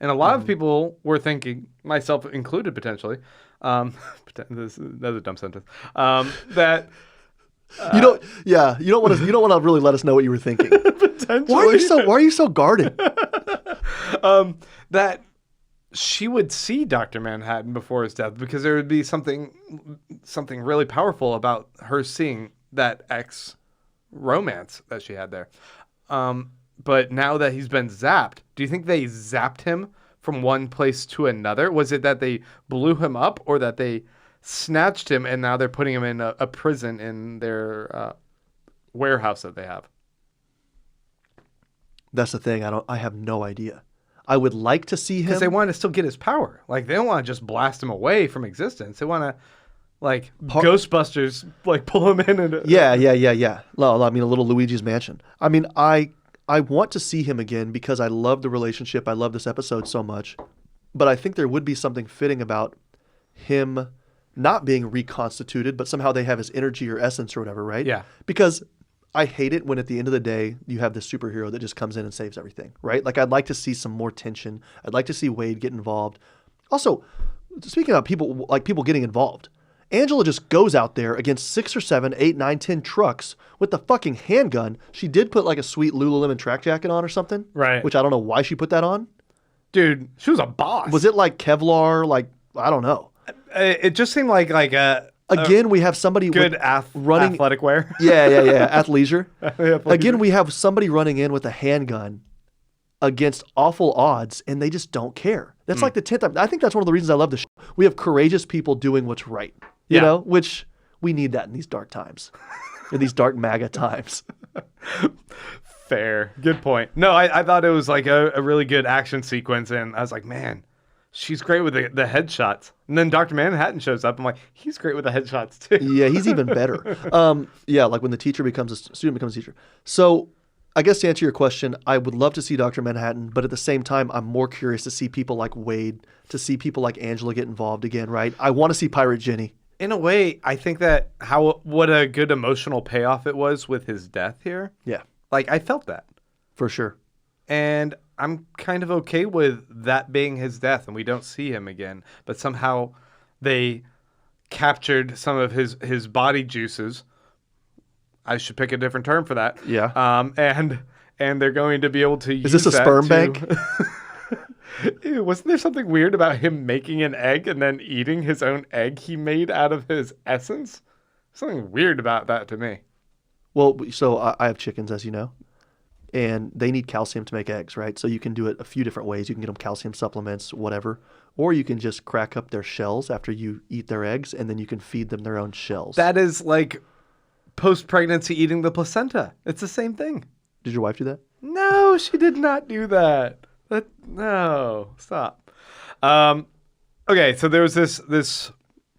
And a lot of people were thinking, myself included potentially, that's a dumb sentence, that You don't want to really let us know what you were thinking. potentially Why are you so guarded? that she would see Dr. Manhattan before his death because there would be something really powerful about her seeing that ex-romance that she had there. But now that he's been zapped, do you think they zapped him from one place to another? Was it that they blew him up or that they snatched him and now they're putting him in a prison in their warehouse that they have? That's the thing. I have no idea. I would like to see him. Because they want to still get his power. Like, they don't want to just blast him away from existence. They want to, like, Ghostbusters, like, pull him in. And Yeah. Well, I mean, a little Luigi's Mansion. I mean, I want to see him again because I love the relationship. I love this episode so much. But I think there would be something fitting about him not being reconstituted, but somehow they have his energy or essence or whatever, right? Yeah. Because I hate it when at the end of the day you have this superhero that just comes in and saves everything, right? Like, I'd like to see some more tension. I'd like to see Wade get involved. Also, speaking of people getting involved, Angela just goes out there against 6 or 7, 8, 9, 10 trucks with the fucking handgun. She did put like a sweet Lululemon track jacket on or something, Right. Which I don't know why she put that on. Dude, she was a boss. Was it like Kevlar? Like, I don't know. It just seemed like a Again, we have somebody good running athletic wear. Yeah. Athleisure. Athleisure. Again, we have somebody running in with a handgun against awful odds, and they just don't care. That's like the 10th time. I think that's one of the reasons I love the show. We have courageous people doing what's right, you know, which we need that in these dark times, in these dark MAGA times. Fair. Good point. No, I thought it was like a really good action sequence, and I was like, man, she's great with the headshots. And then Dr. Manhattan shows up. I'm like, he's great with the headshots too. Yeah, he's even better. Yeah, like when the teacher becomes a student becomes a teacher. So I guess to answer your question, I would love to see Dr. Manhattan, but at the same time, I'm more curious to see people like Wade, to see people like Angela get involved again, right? I want to see Pirate Jenny. In a way, I think that what a good emotional payoff it was with his death here. Yeah, Like, I felt that. for sure. And I'm kind of okay with that being his death and we don't see him again. But somehow they captured some of his body juices. I should pick a different term for that. Yeah. And they're going to be able to use Is this a that sperm to- bank? Ew, wasn't there something weird about him making an egg and then eating his own egg he made out of his essence? Something weird about that to me. Well, so I have chickens, as you know, and they need calcium to make eggs, right? So you can do it a few different ways. You can get them calcium supplements, whatever, or you can just crack up their shells after you eat their eggs, and then you can feed them their own shells. That is like post-pregnancy eating the placenta. It's the same thing. Did your wife do that? No, she did not do that. No, stop. Okay, so there was this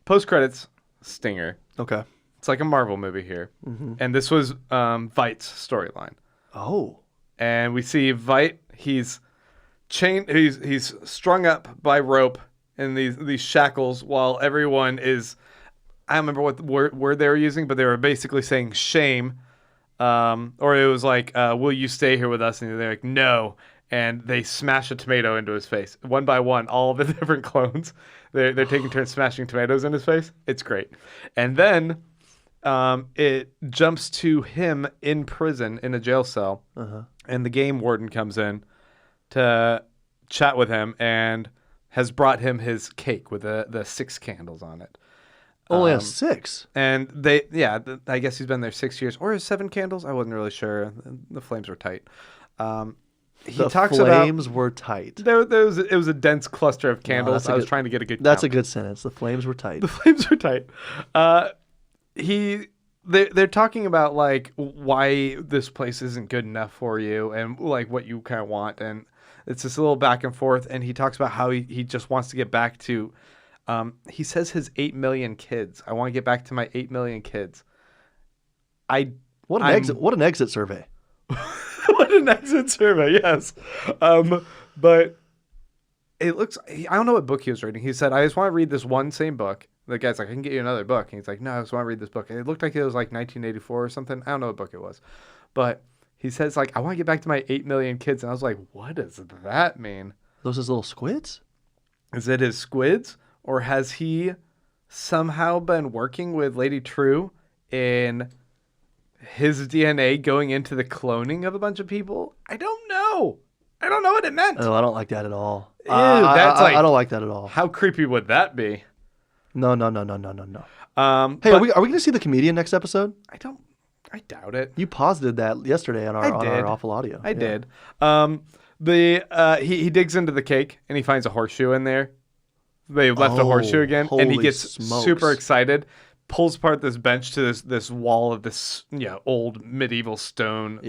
post-credits stinger. Okay. It's like a Marvel movie here. And this was Veidt's storyline. Oh. And we see Veidt, he's chained, he's strung up by rope in these shackles while everyone is, I don't remember what the word they were using, but they were basically saying shame. Or it was like, will you stay here with us? And they're like, no. And they smash a tomato into his face. One by one, all the different clones. They're taking turns smashing tomatoes in his face. It's great. And then it jumps to him in prison in a jail cell. And the game warden comes in to chat with him and has brought him his cake with the 6 candles on it. Only has 6. And I guess he's been there 6 years. Or 7 candles? I wasn't really sure. The flames were tight. The flames were tight. It was a dense cluster of candles. I was trying to get a good That's count. a good sentence. The flames were tight. The flames were tight. They're talking about like why this place isn't good enough for you and like what you kind of want, and it's this little back and forth. And he talks about how he just wants to get back to. He says his 8 million kids. I want to get back to my 8 million kids. What an exit survey. What an exit survey, yes. But it looks, I don't know what book he was reading. He said, I just want to read this one same book. The guy's like, I can get you another book. And he's like, no, I just want to read this book. And it looked like it was like 1984 or something. I don't know what book it was. But he says, like, I want to get back to my 8 million kids. And I was like, what does that mean? Those his little squids? Is it his squids? Or has he somehow been working with Lady True in his DNA going into the cloning of a bunch of people? I don't know. I don't know what it meant. Oh, I don't like that at all. Ew, that's I don't like that at all. How creepy would that be? No. Hey, But are we going to see the comedian next episode? I doubt it. You posited that yesterday on our awful audio. I did. He digs into the cake and he finds a horseshoe in there. They left a horseshoe again, and he holy gets smokes. super excited pulls apart this bench to this wall of this old medieval stone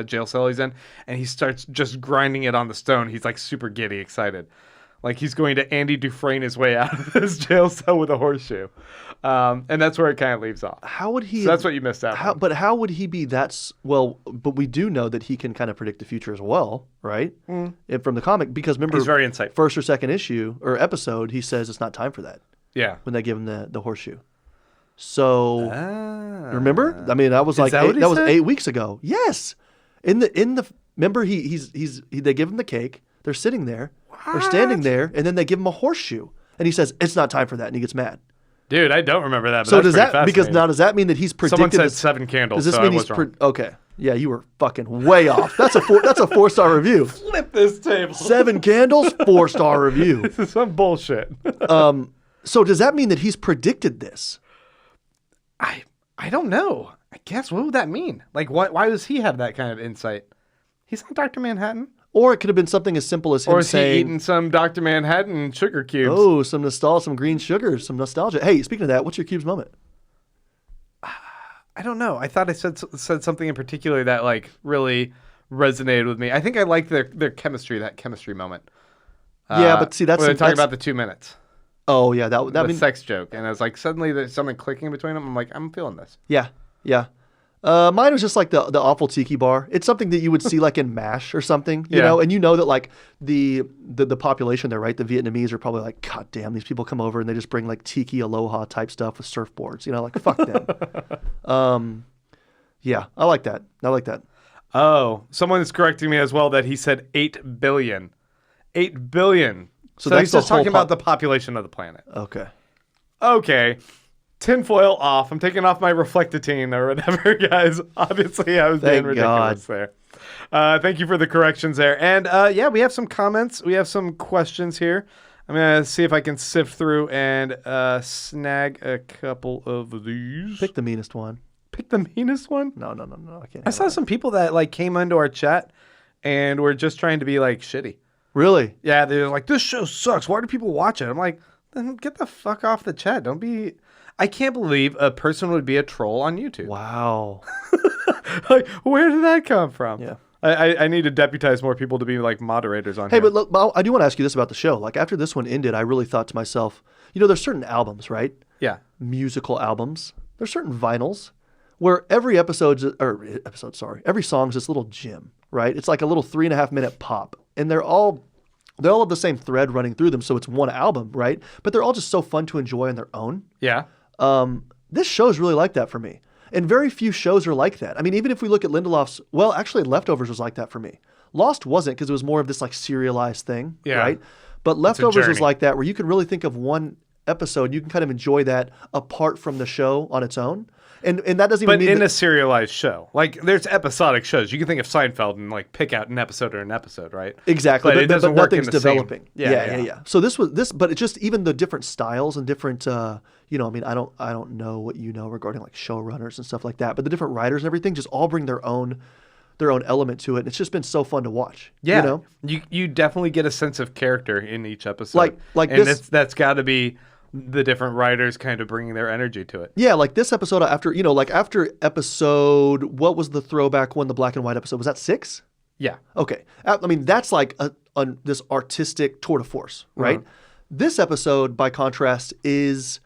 jail cell he's in, and he starts just grinding it on the stone. He's like super giddy, excited. Like he's going to Andy Dufresne his way out of this jail cell with a horseshoe. And that's where it kind of leaves off. How would he? So that's what you missed out on. But how would he be but we do know that he can kind of predict the future as well, right? And from the comic, because remember, he's very insightful. First or second issue or episode, he says it's not time for that. Yeah. When they give him the horseshoe. So remember? I mean, that was like that was 8 weeks ago. Yes. In the remember they give him the cake. They're sitting there. They're standing there, and then they give him a horseshoe, and he says it's not time for that, and he gets mad. Dude, I don't remember that. But so does that does that mean that he's predicted? Someone said 7 candles. Does this so mean I was wrong. Okay? Yeah, you were fucking way off. That's a 4-star review. Flip this table. 7 candles, 4-star review. This is some bullshit. So does that mean that he's predicted this? I don't know. I guess what would that mean? Like, why does he have that kind of insight? He's not Dr. Manhattan. Or it could have been something as simple as him saying... Or is he eating some Dr. Manhattan sugar cubes? Oh, some nostalgia, some green sugars, some nostalgia. Hey, speaking of that, what's your cubes moment? I don't know. I thought I said something in particular that like really resonated with me. I think I liked their chemistry, that chemistry moment. Yeah, but see, that's... When they talk about the 2 minutes. Oh, yeah. That sex joke. And I was like, suddenly there's something clicking between them. I'm like, I'm feeling this. Yeah. Mine was just like the awful tiki bar. It's something that you would see like in MASH or something, you know, and you know that like the population there, right? The Vietnamese are probably like, God damn, these people come over and they just bring like tiki aloha type stuff with surfboards, you know, like fuck them. Yeah, I like that. Oh, someone is correcting me as well that he said 8 billion. 8 billion. So he's just talking about the population of the planet. Okay. Tinfoil off. I'm taking off my reflectitine or whatever, guys. Obviously, I was being ridiculous there. Thank you for the corrections there. And we have some comments. We have some questions here. I'm going to see if I can sift through and snag a couple of these. Pick the meanest one. Pick the meanest one? No. I can't. I saw some people that like came into our chat and were just trying to be like shitty. Really? Yeah, they're like, this show sucks. Why do people watch it? I'm like, then get the fuck off the chat. Don't be... I can't believe a person would be a troll on YouTube. Wow. Like, where did that come from? Yeah. I need to deputize more people to be like moderators on here. Hey, but look, I do want to ask you this about the show. Like after this one ended, I really thought to myself, you know, there's certain albums, right? Yeah. Musical albums. There's certain vinyls where every every song's this little gem, right? It's like a little 3.5-minute pop. And they're all have the same thread running through them, so it's one album, right? But they're all just so fun to enjoy on their own. Yeah. This show's really like that for me. And very few shows are like that. I mean, even if we look at Lindelof's, well, actually Leftovers was like that for me. Lost wasn't because it was more of this like serialized thing, right? But Leftovers was like that where you could really think of one episode, you can kind of enjoy that apart from the show on its own. And that doesn't even mean in a serialized show. Like there's episodic shows. You can think of Seinfeld and like pick out an episode, right? Exactly. But it doesn't work in the developing. Same. Yeah. So but it's just even the different styles and different you know, I mean, I don't know what you know regarding like showrunners and stuff like that, but the different writers and everything just all bring their own element to it. And it's just been so fun to watch. Yeah. You know? You definitely get a sense of character in each episode. Like and this, that's got to be the different writers kind of bringing their energy to it. Yeah, like this episode after episode, what was the throwback one, the black and white episode? Was that 6? Yeah. Okay. I mean, that's like this artistic tour de force, right? Uh-huh. This episode, by contrast, is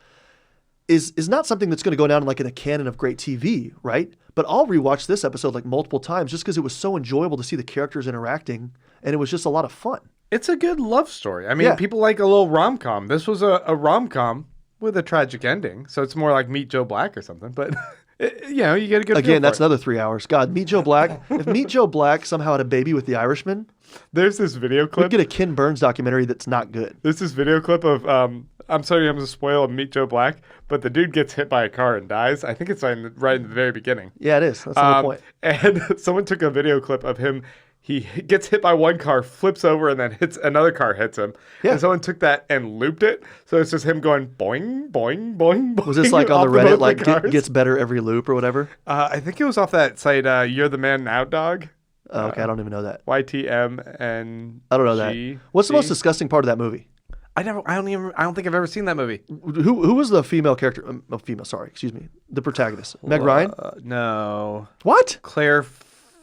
not something that's going to go down like in a canon of great TV, right? But I'll rewatch this episode like multiple times just because it was so enjoyable to see the characters interacting, and it was just a lot of fun. It's a good love story. I mean, people like a little rom-com. This was a rom-com with a tragic ending, so it's more like Meet Joe Black or something. But, you know, you get a good Again, that's another 3 hours. God, Meet Joe Black. If Meet Joe Black somehow had a baby with the Irishman, there's this video clip. We'd get a Ken Burns documentary that's not good. There's this video clip of, I'm sorry I'm going to spoil Meet Joe Black, but the dude gets hit by a car and dies. I think it's right in the very beginning. Yeah, it is. That's the whole point. And someone took a video clip of him. He gets hit by one car, flips over, and then another car hits him. Yeah. And someone took that and looped it. So it's just him going boing, boing, boing, boing. Was this like on the Reddit, like gets better every loop or whatever? I think it was off that site, You're the Man Now Dog. Okay, I don't even know that. YTMN. I don't know that. What's the most disgusting part of that movie? I don't think I've ever seen that movie. Who was the female character? The protagonist. Meg Ryan? No. What? Claire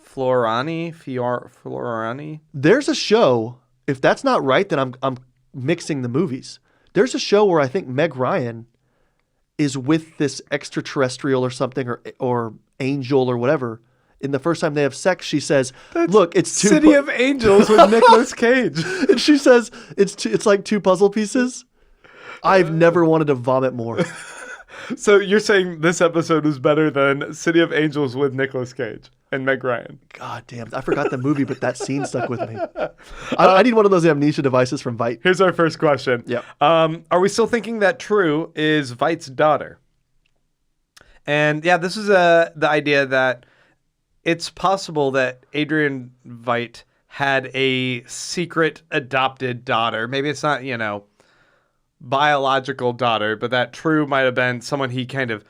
Florani? There's a show. If that's not right, then I'm mixing the movies. There's a show where I think Meg Ryan is with this extraterrestrial or something, or angel or whatever. And the first time they have sex, she says, "Look, it's two City of Angels with Nicolas Cage." And she says it's like two puzzle pieces. I've never wanted to vomit more. So you're saying this episode was better than City of Angels with Nicolas Cage and Meg Ryan? God damn, I forgot the movie, but that scene stuck with me. I need one of those amnesia devices from Veidt. Here's our first question. Yep. Are we still thinking that True is Veidt's daughter? And yeah, this is the idea that it's possible that Adrian Veidt had a secret adopted daughter. Maybe it's not, biological daughter, but that True might have been someone he kind of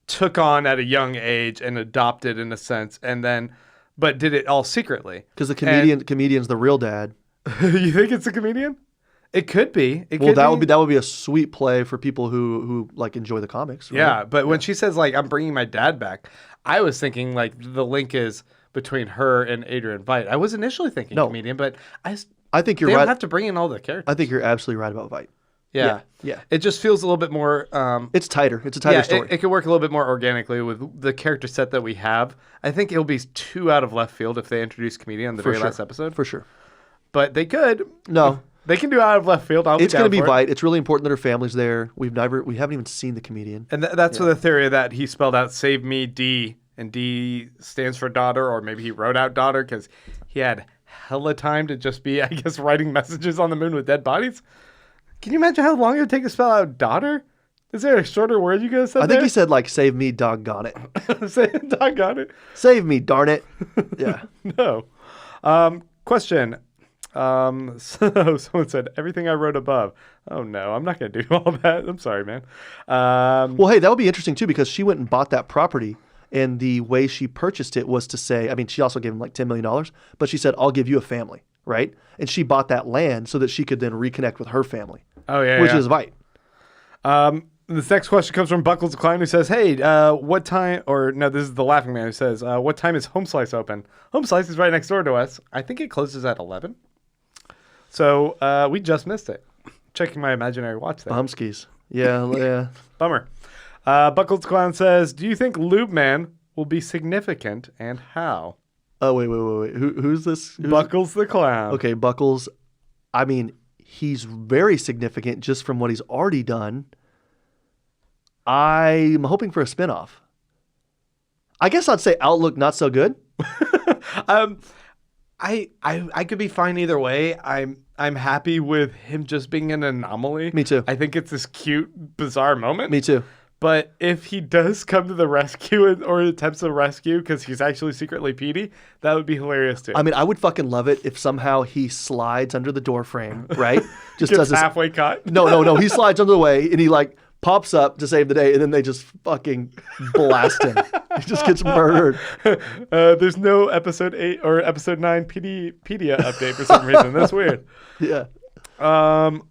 took on at a young age and adopted in a sense, but did it all secretly. Because the comedian's the real dad. You think it's a comedian? It could be. That would be a sweet play for people who like enjoy the comics. Right? Yeah, but when she says like I'm bringing my dad back, I was thinking like the link is between her and Adrian Veidt. I was initially thinking comedian, but I think you're right. They right. don't have to bring in all the characters. I think you're absolutely right about Veidt. Yeah. It just feels a little bit more. It's tighter. It's a tighter story. It could work a little bit more organically with the character set that we have. I think it'll be too out of left field if they introduce comedian in the very last episode. For sure. But they could. No. They can do out of left field. It's going to be Veidt. It's really important that her family's there. We haven't even seen the comedian. And that's the theory that he spelled out "Save Me D," and D stands for daughter, or maybe he wrote out daughter because he had hella time to just be, I guess, writing messages on the moon with dead bodies. Can you imagine how long it would take to spell out daughter? Is there a shorter word you guys said? I think he said like "Save me, doggone it." Say doggone it. Save me, darn it. Yeah. No. Question. So someone said everything I wrote above. Oh no, I'm not going to do all that. I'm sorry, man. Well, hey, that would be interesting too because she went and bought that property, and the way she purchased it was to say, I mean, she also gave him like $10 million, but she said, "I'll give you a family," right? And she bought that land so that she could then reconnect with her family. Oh yeah, which is Veidt. This next question comes from Buckles Klein, who says, "Hey, what time?" Or no, this is the Laughing Man who says, "What time is Home Slice open?" Home Slice is right next door to us. I think it closes at 11. So we just missed it. Checking my imaginary watch there. Bumskis. Yeah. Bummer. Buckles Clown says, "Do you think Lube Man will be significant, and how?" Oh wait. Who's this? Buckles the Clown. Okay, Buckles. I mean, he's very significant just from what he's already done. I'm hoping for a spinoff. I guess I'd say Outlook not so good. I could be fine either way. I'm happy with him just being an anomaly. Me too. I think it's this cute, bizarre moment. Me too. But if he does come to the rescue or attempts to rescue because he's actually secretly Petey, that would be hilarious too. I mean, I would fucking love it if somehow he slides under the door frame, right? Just Gets does this halfway cut. No. He slides under the way and he like pops up to save the day, and then they just fucking blast him. He just gets murdered. There's no episode 8 or episode 9 Pedia update for some reason. That's weird. Yeah.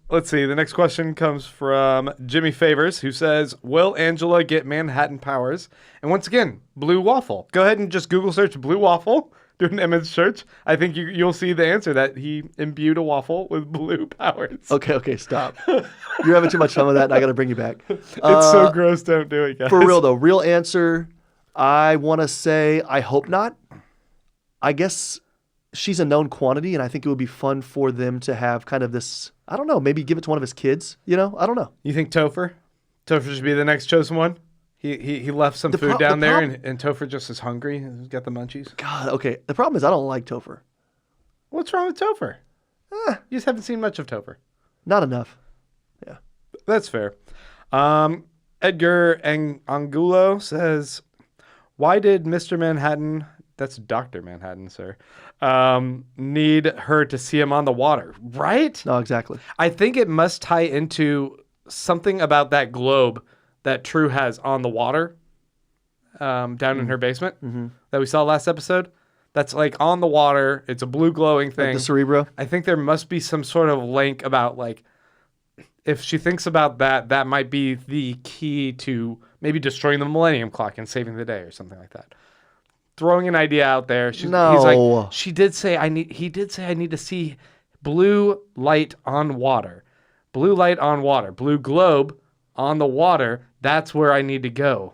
Let's see. The next question comes from Jimmy Favors, who says, "Will Angela get Manhattan powers?" And once again, blue waffle. Go ahead and just Google search blue waffle. Do an image search. I think you'll see the answer that he imbued a waffle with blue powers. Okay, stop. You're having too much fun with that, and I got to bring you back. It's so gross. Don't do it, guys. For real, though. Real answer, I want to say I hope not. I guess she's a known quantity, and I think it would be fun for them to have kind of this, I don't know, maybe give it to one of his kids, I don't know. You think Topher? Topher should be the next chosen one? He left some food down there, and Topher just is hungry. He's got the munchies. God, okay. The problem is I don't like Topher. What's wrong with Topher? You just haven't seen much of Topher. Not enough. Yeah. That's fair. Edgar Angulo says, "Why did Mr. Manhattan," that's Dr. Manhattan, sir, need her to see him on the water? Right? No, exactly. I think it must tie into something about that globe that True has on the water down in her basement that we saw last episode. That's like on the water. It's a blue glowing thing. Like the Cerebro? I think there must be some sort of link about like if she thinks about that, that might be the key to maybe destroying the Millennium Clock and saving the day or something like that. Throwing an idea out there. He's like, he did say I need to see blue light on water. Blue light on water. Blue globe on the water. That's where I need to go.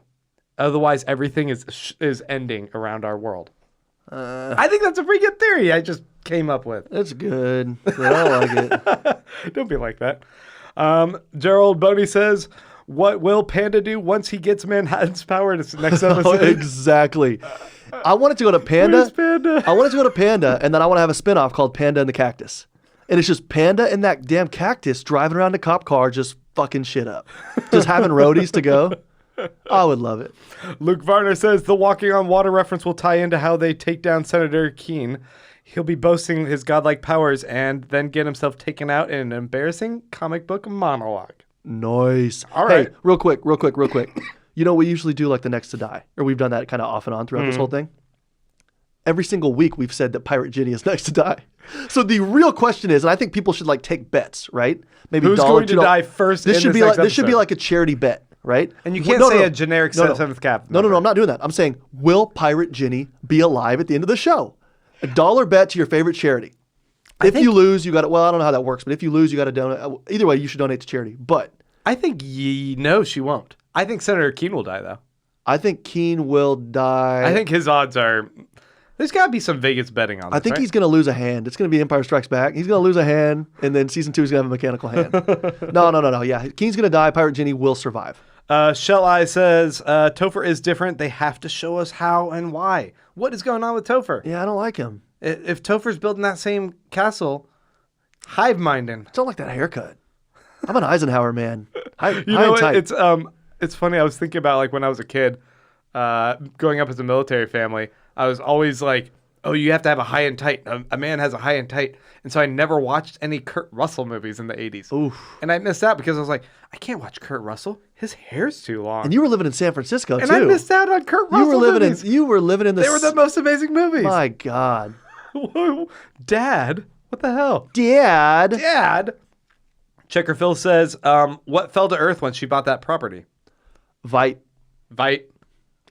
Otherwise, everything is ending around our world. I think that's a pretty good theory I just came up with. It's good. I like it. Don't be like that. Gerald Boney says, what will Panda do once he gets Manhattan's power? This next episode. Exactly. I want it to go to Panda. Where's Panda? I want it to go to Panda, and then I want to have a spinoff called Panda and the Cactus. And it's just Panda and that damn cactus driving around in a cop car just fucking shit up. Just having roadies to go. I would love it. Luke Varner says the walking on water reference will tie into how they take down Senator Keene. He'll be boasting his godlike powers and then get himself taken out in an embarrassing comic book monologue. Nice. All right. Hey, real quick. You know, we usually do like the next to die, or we've done that kind of off and on throughout this whole thing. Every single week we've said that Pirate Ginny is next to die. So the real question is, and I think people should like take bets, right? Maybe who's going to die first? This should be like episode? This should be like a charity bet. Right? And you can't say a generic seventh cap. No, I'm not doing that. I'm saying, will Pirate Ginny be alive at the end of the show? $1 bet to your favorite charity. If you lose, you got to, well, I don't know how that works, but if you lose, you got to donate. Either way, you should donate to charity. But I think no, she won't. I think Senator Keene will die, though. I think Keene will die. I think his odds are, there's got to be some Vegas betting on this, I think right? he's going to lose a hand. It's going to be Empire Strikes Back. He's going to lose a hand, and then season 2 he's going to have a mechanical hand. No. Yeah, Keene's going to die. Pirate Ginny will survive. Shell Eye says, Topher is different. They have to show us how and why. What is going on with Topher? Yeah, I don't like him. If Topher's building that same castle, hive minding. I don't like that haircut. I'm an Eisenhower man. It's funny. I was thinking about like when I was a kid, growing up as a military family, I was always like, oh, you have to have a high and tight. A man has a high and tight. And so I never watched any Kurt Russell movies in the 80s. Oof. And I missed out because I was like, I can't watch Kurt Russell. His hair's too long. And you were living in San Francisco, and too. I missed out on Kurt Russell movies. You were living in the... They were the most amazing movies. My God. Dad? What the hell? Dad? Checker Phil says, what fell to earth when she bought that property? Veidt.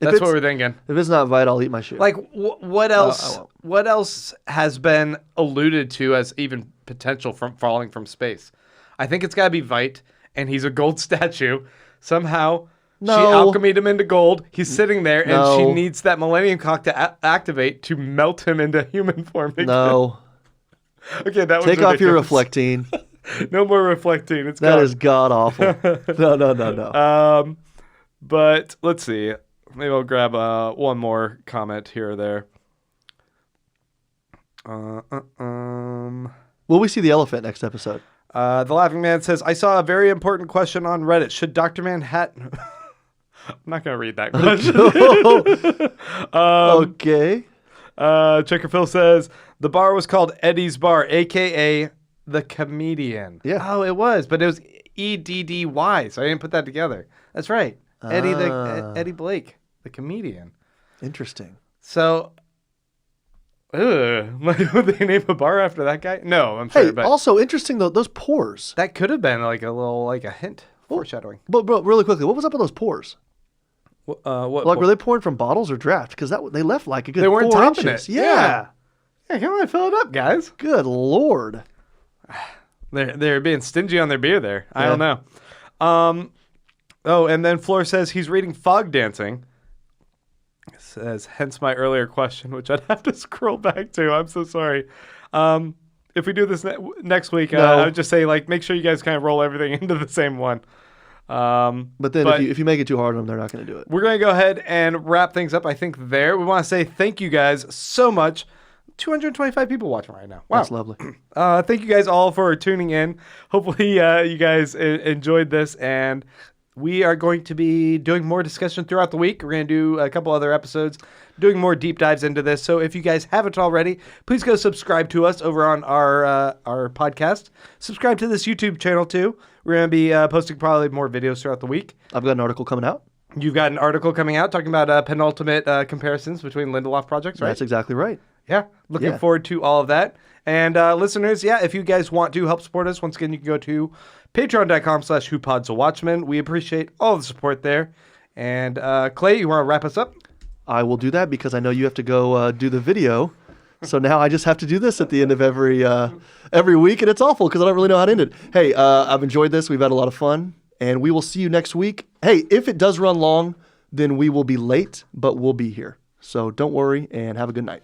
That's what we're thinking. If it's not Veidt, I'll eat my shit. Like, what else? What else has been alluded to as even potential from falling from space? I think it's got to be Veidt, and he's a gold statue. Somehow, she alchemied him into gold. He's sitting there, and she needs that Millennium Clock to activate to melt him into human form again. No. Okay, that was Take ridiculous. off your reflectine. No more reflecting. It's that gone. is god awful. No. But let's see. Maybe I'll grab one more comment here or there. Will we see the elephant next episode? The Laughing Man says, I saw a very important question on Reddit. Should Dr. Manhattan... I'm not going to read that question. Okay. Checker Phil says, the bar was called Eddie's Bar, a.k.a. The Comedian. Yeah. Oh, it was. But it was E-D-D-Y, so I didn't put that together. That's right. Eddie Blake, the comedian. Interesting. So, would they name a bar after that guy? No, I'm sure. Hey, But also interesting though, those pores. that could have been like a hint, foreshadowing. But really quickly, what was up with those pores? What? Like, were they pouring from bottles or draft? Because they left like a good They weren't 4 topping inches. it. Yeah. Yeah, come on, fill it up, guys. Good Lord. They're being stingy on their beer there. I don't know. Oh, and then Floor says he's reading Fog Dancing. It says, hence my earlier question, which I'd have to scroll back to. I'm so sorry. If we do this next week, I would just say, like, make sure you guys kind of roll everything into the same one. But then if you make it too hard on them, they're not going to do it. We're going to go ahead and wrap things up, I think, there. We want to say thank you guys so much. 225 people watching right now. Wow. That's lovely. Thank you guys all for tuning in. Hopefully you guys enjoyed this, and we are going to be doing more discussion throughout the week. We're going to do a couple other episodes doing more deep dives into this. So if you guys haven't already, please go subscribe to us over on our podcast. Subscribe to this YouTube channel too. We're going to be posting probably more videos throughout the week. I've got an article coming out. You've got an article coming out talking about penultimate comparisons between Lindelof projects, right? That's exactly right. Yeah, looking Yeah. forward to all of that. And listeners, yeah, if you guys want to help support us, once again, you can go to patreon.com/whopodsthewatchmen. We appreciate all the support there. And Clay, you want to wrap us up? I will do that because I know you have to go do the video. So now I just have to do this at the end of every week, and it's awful because I don't really know how to end it. Hey, I've enjoyed this. We've had a lot of fun, and we will see you next week. Hey, if it does run long, then we will be late, but we'll be here. So don't worry, and have a good night.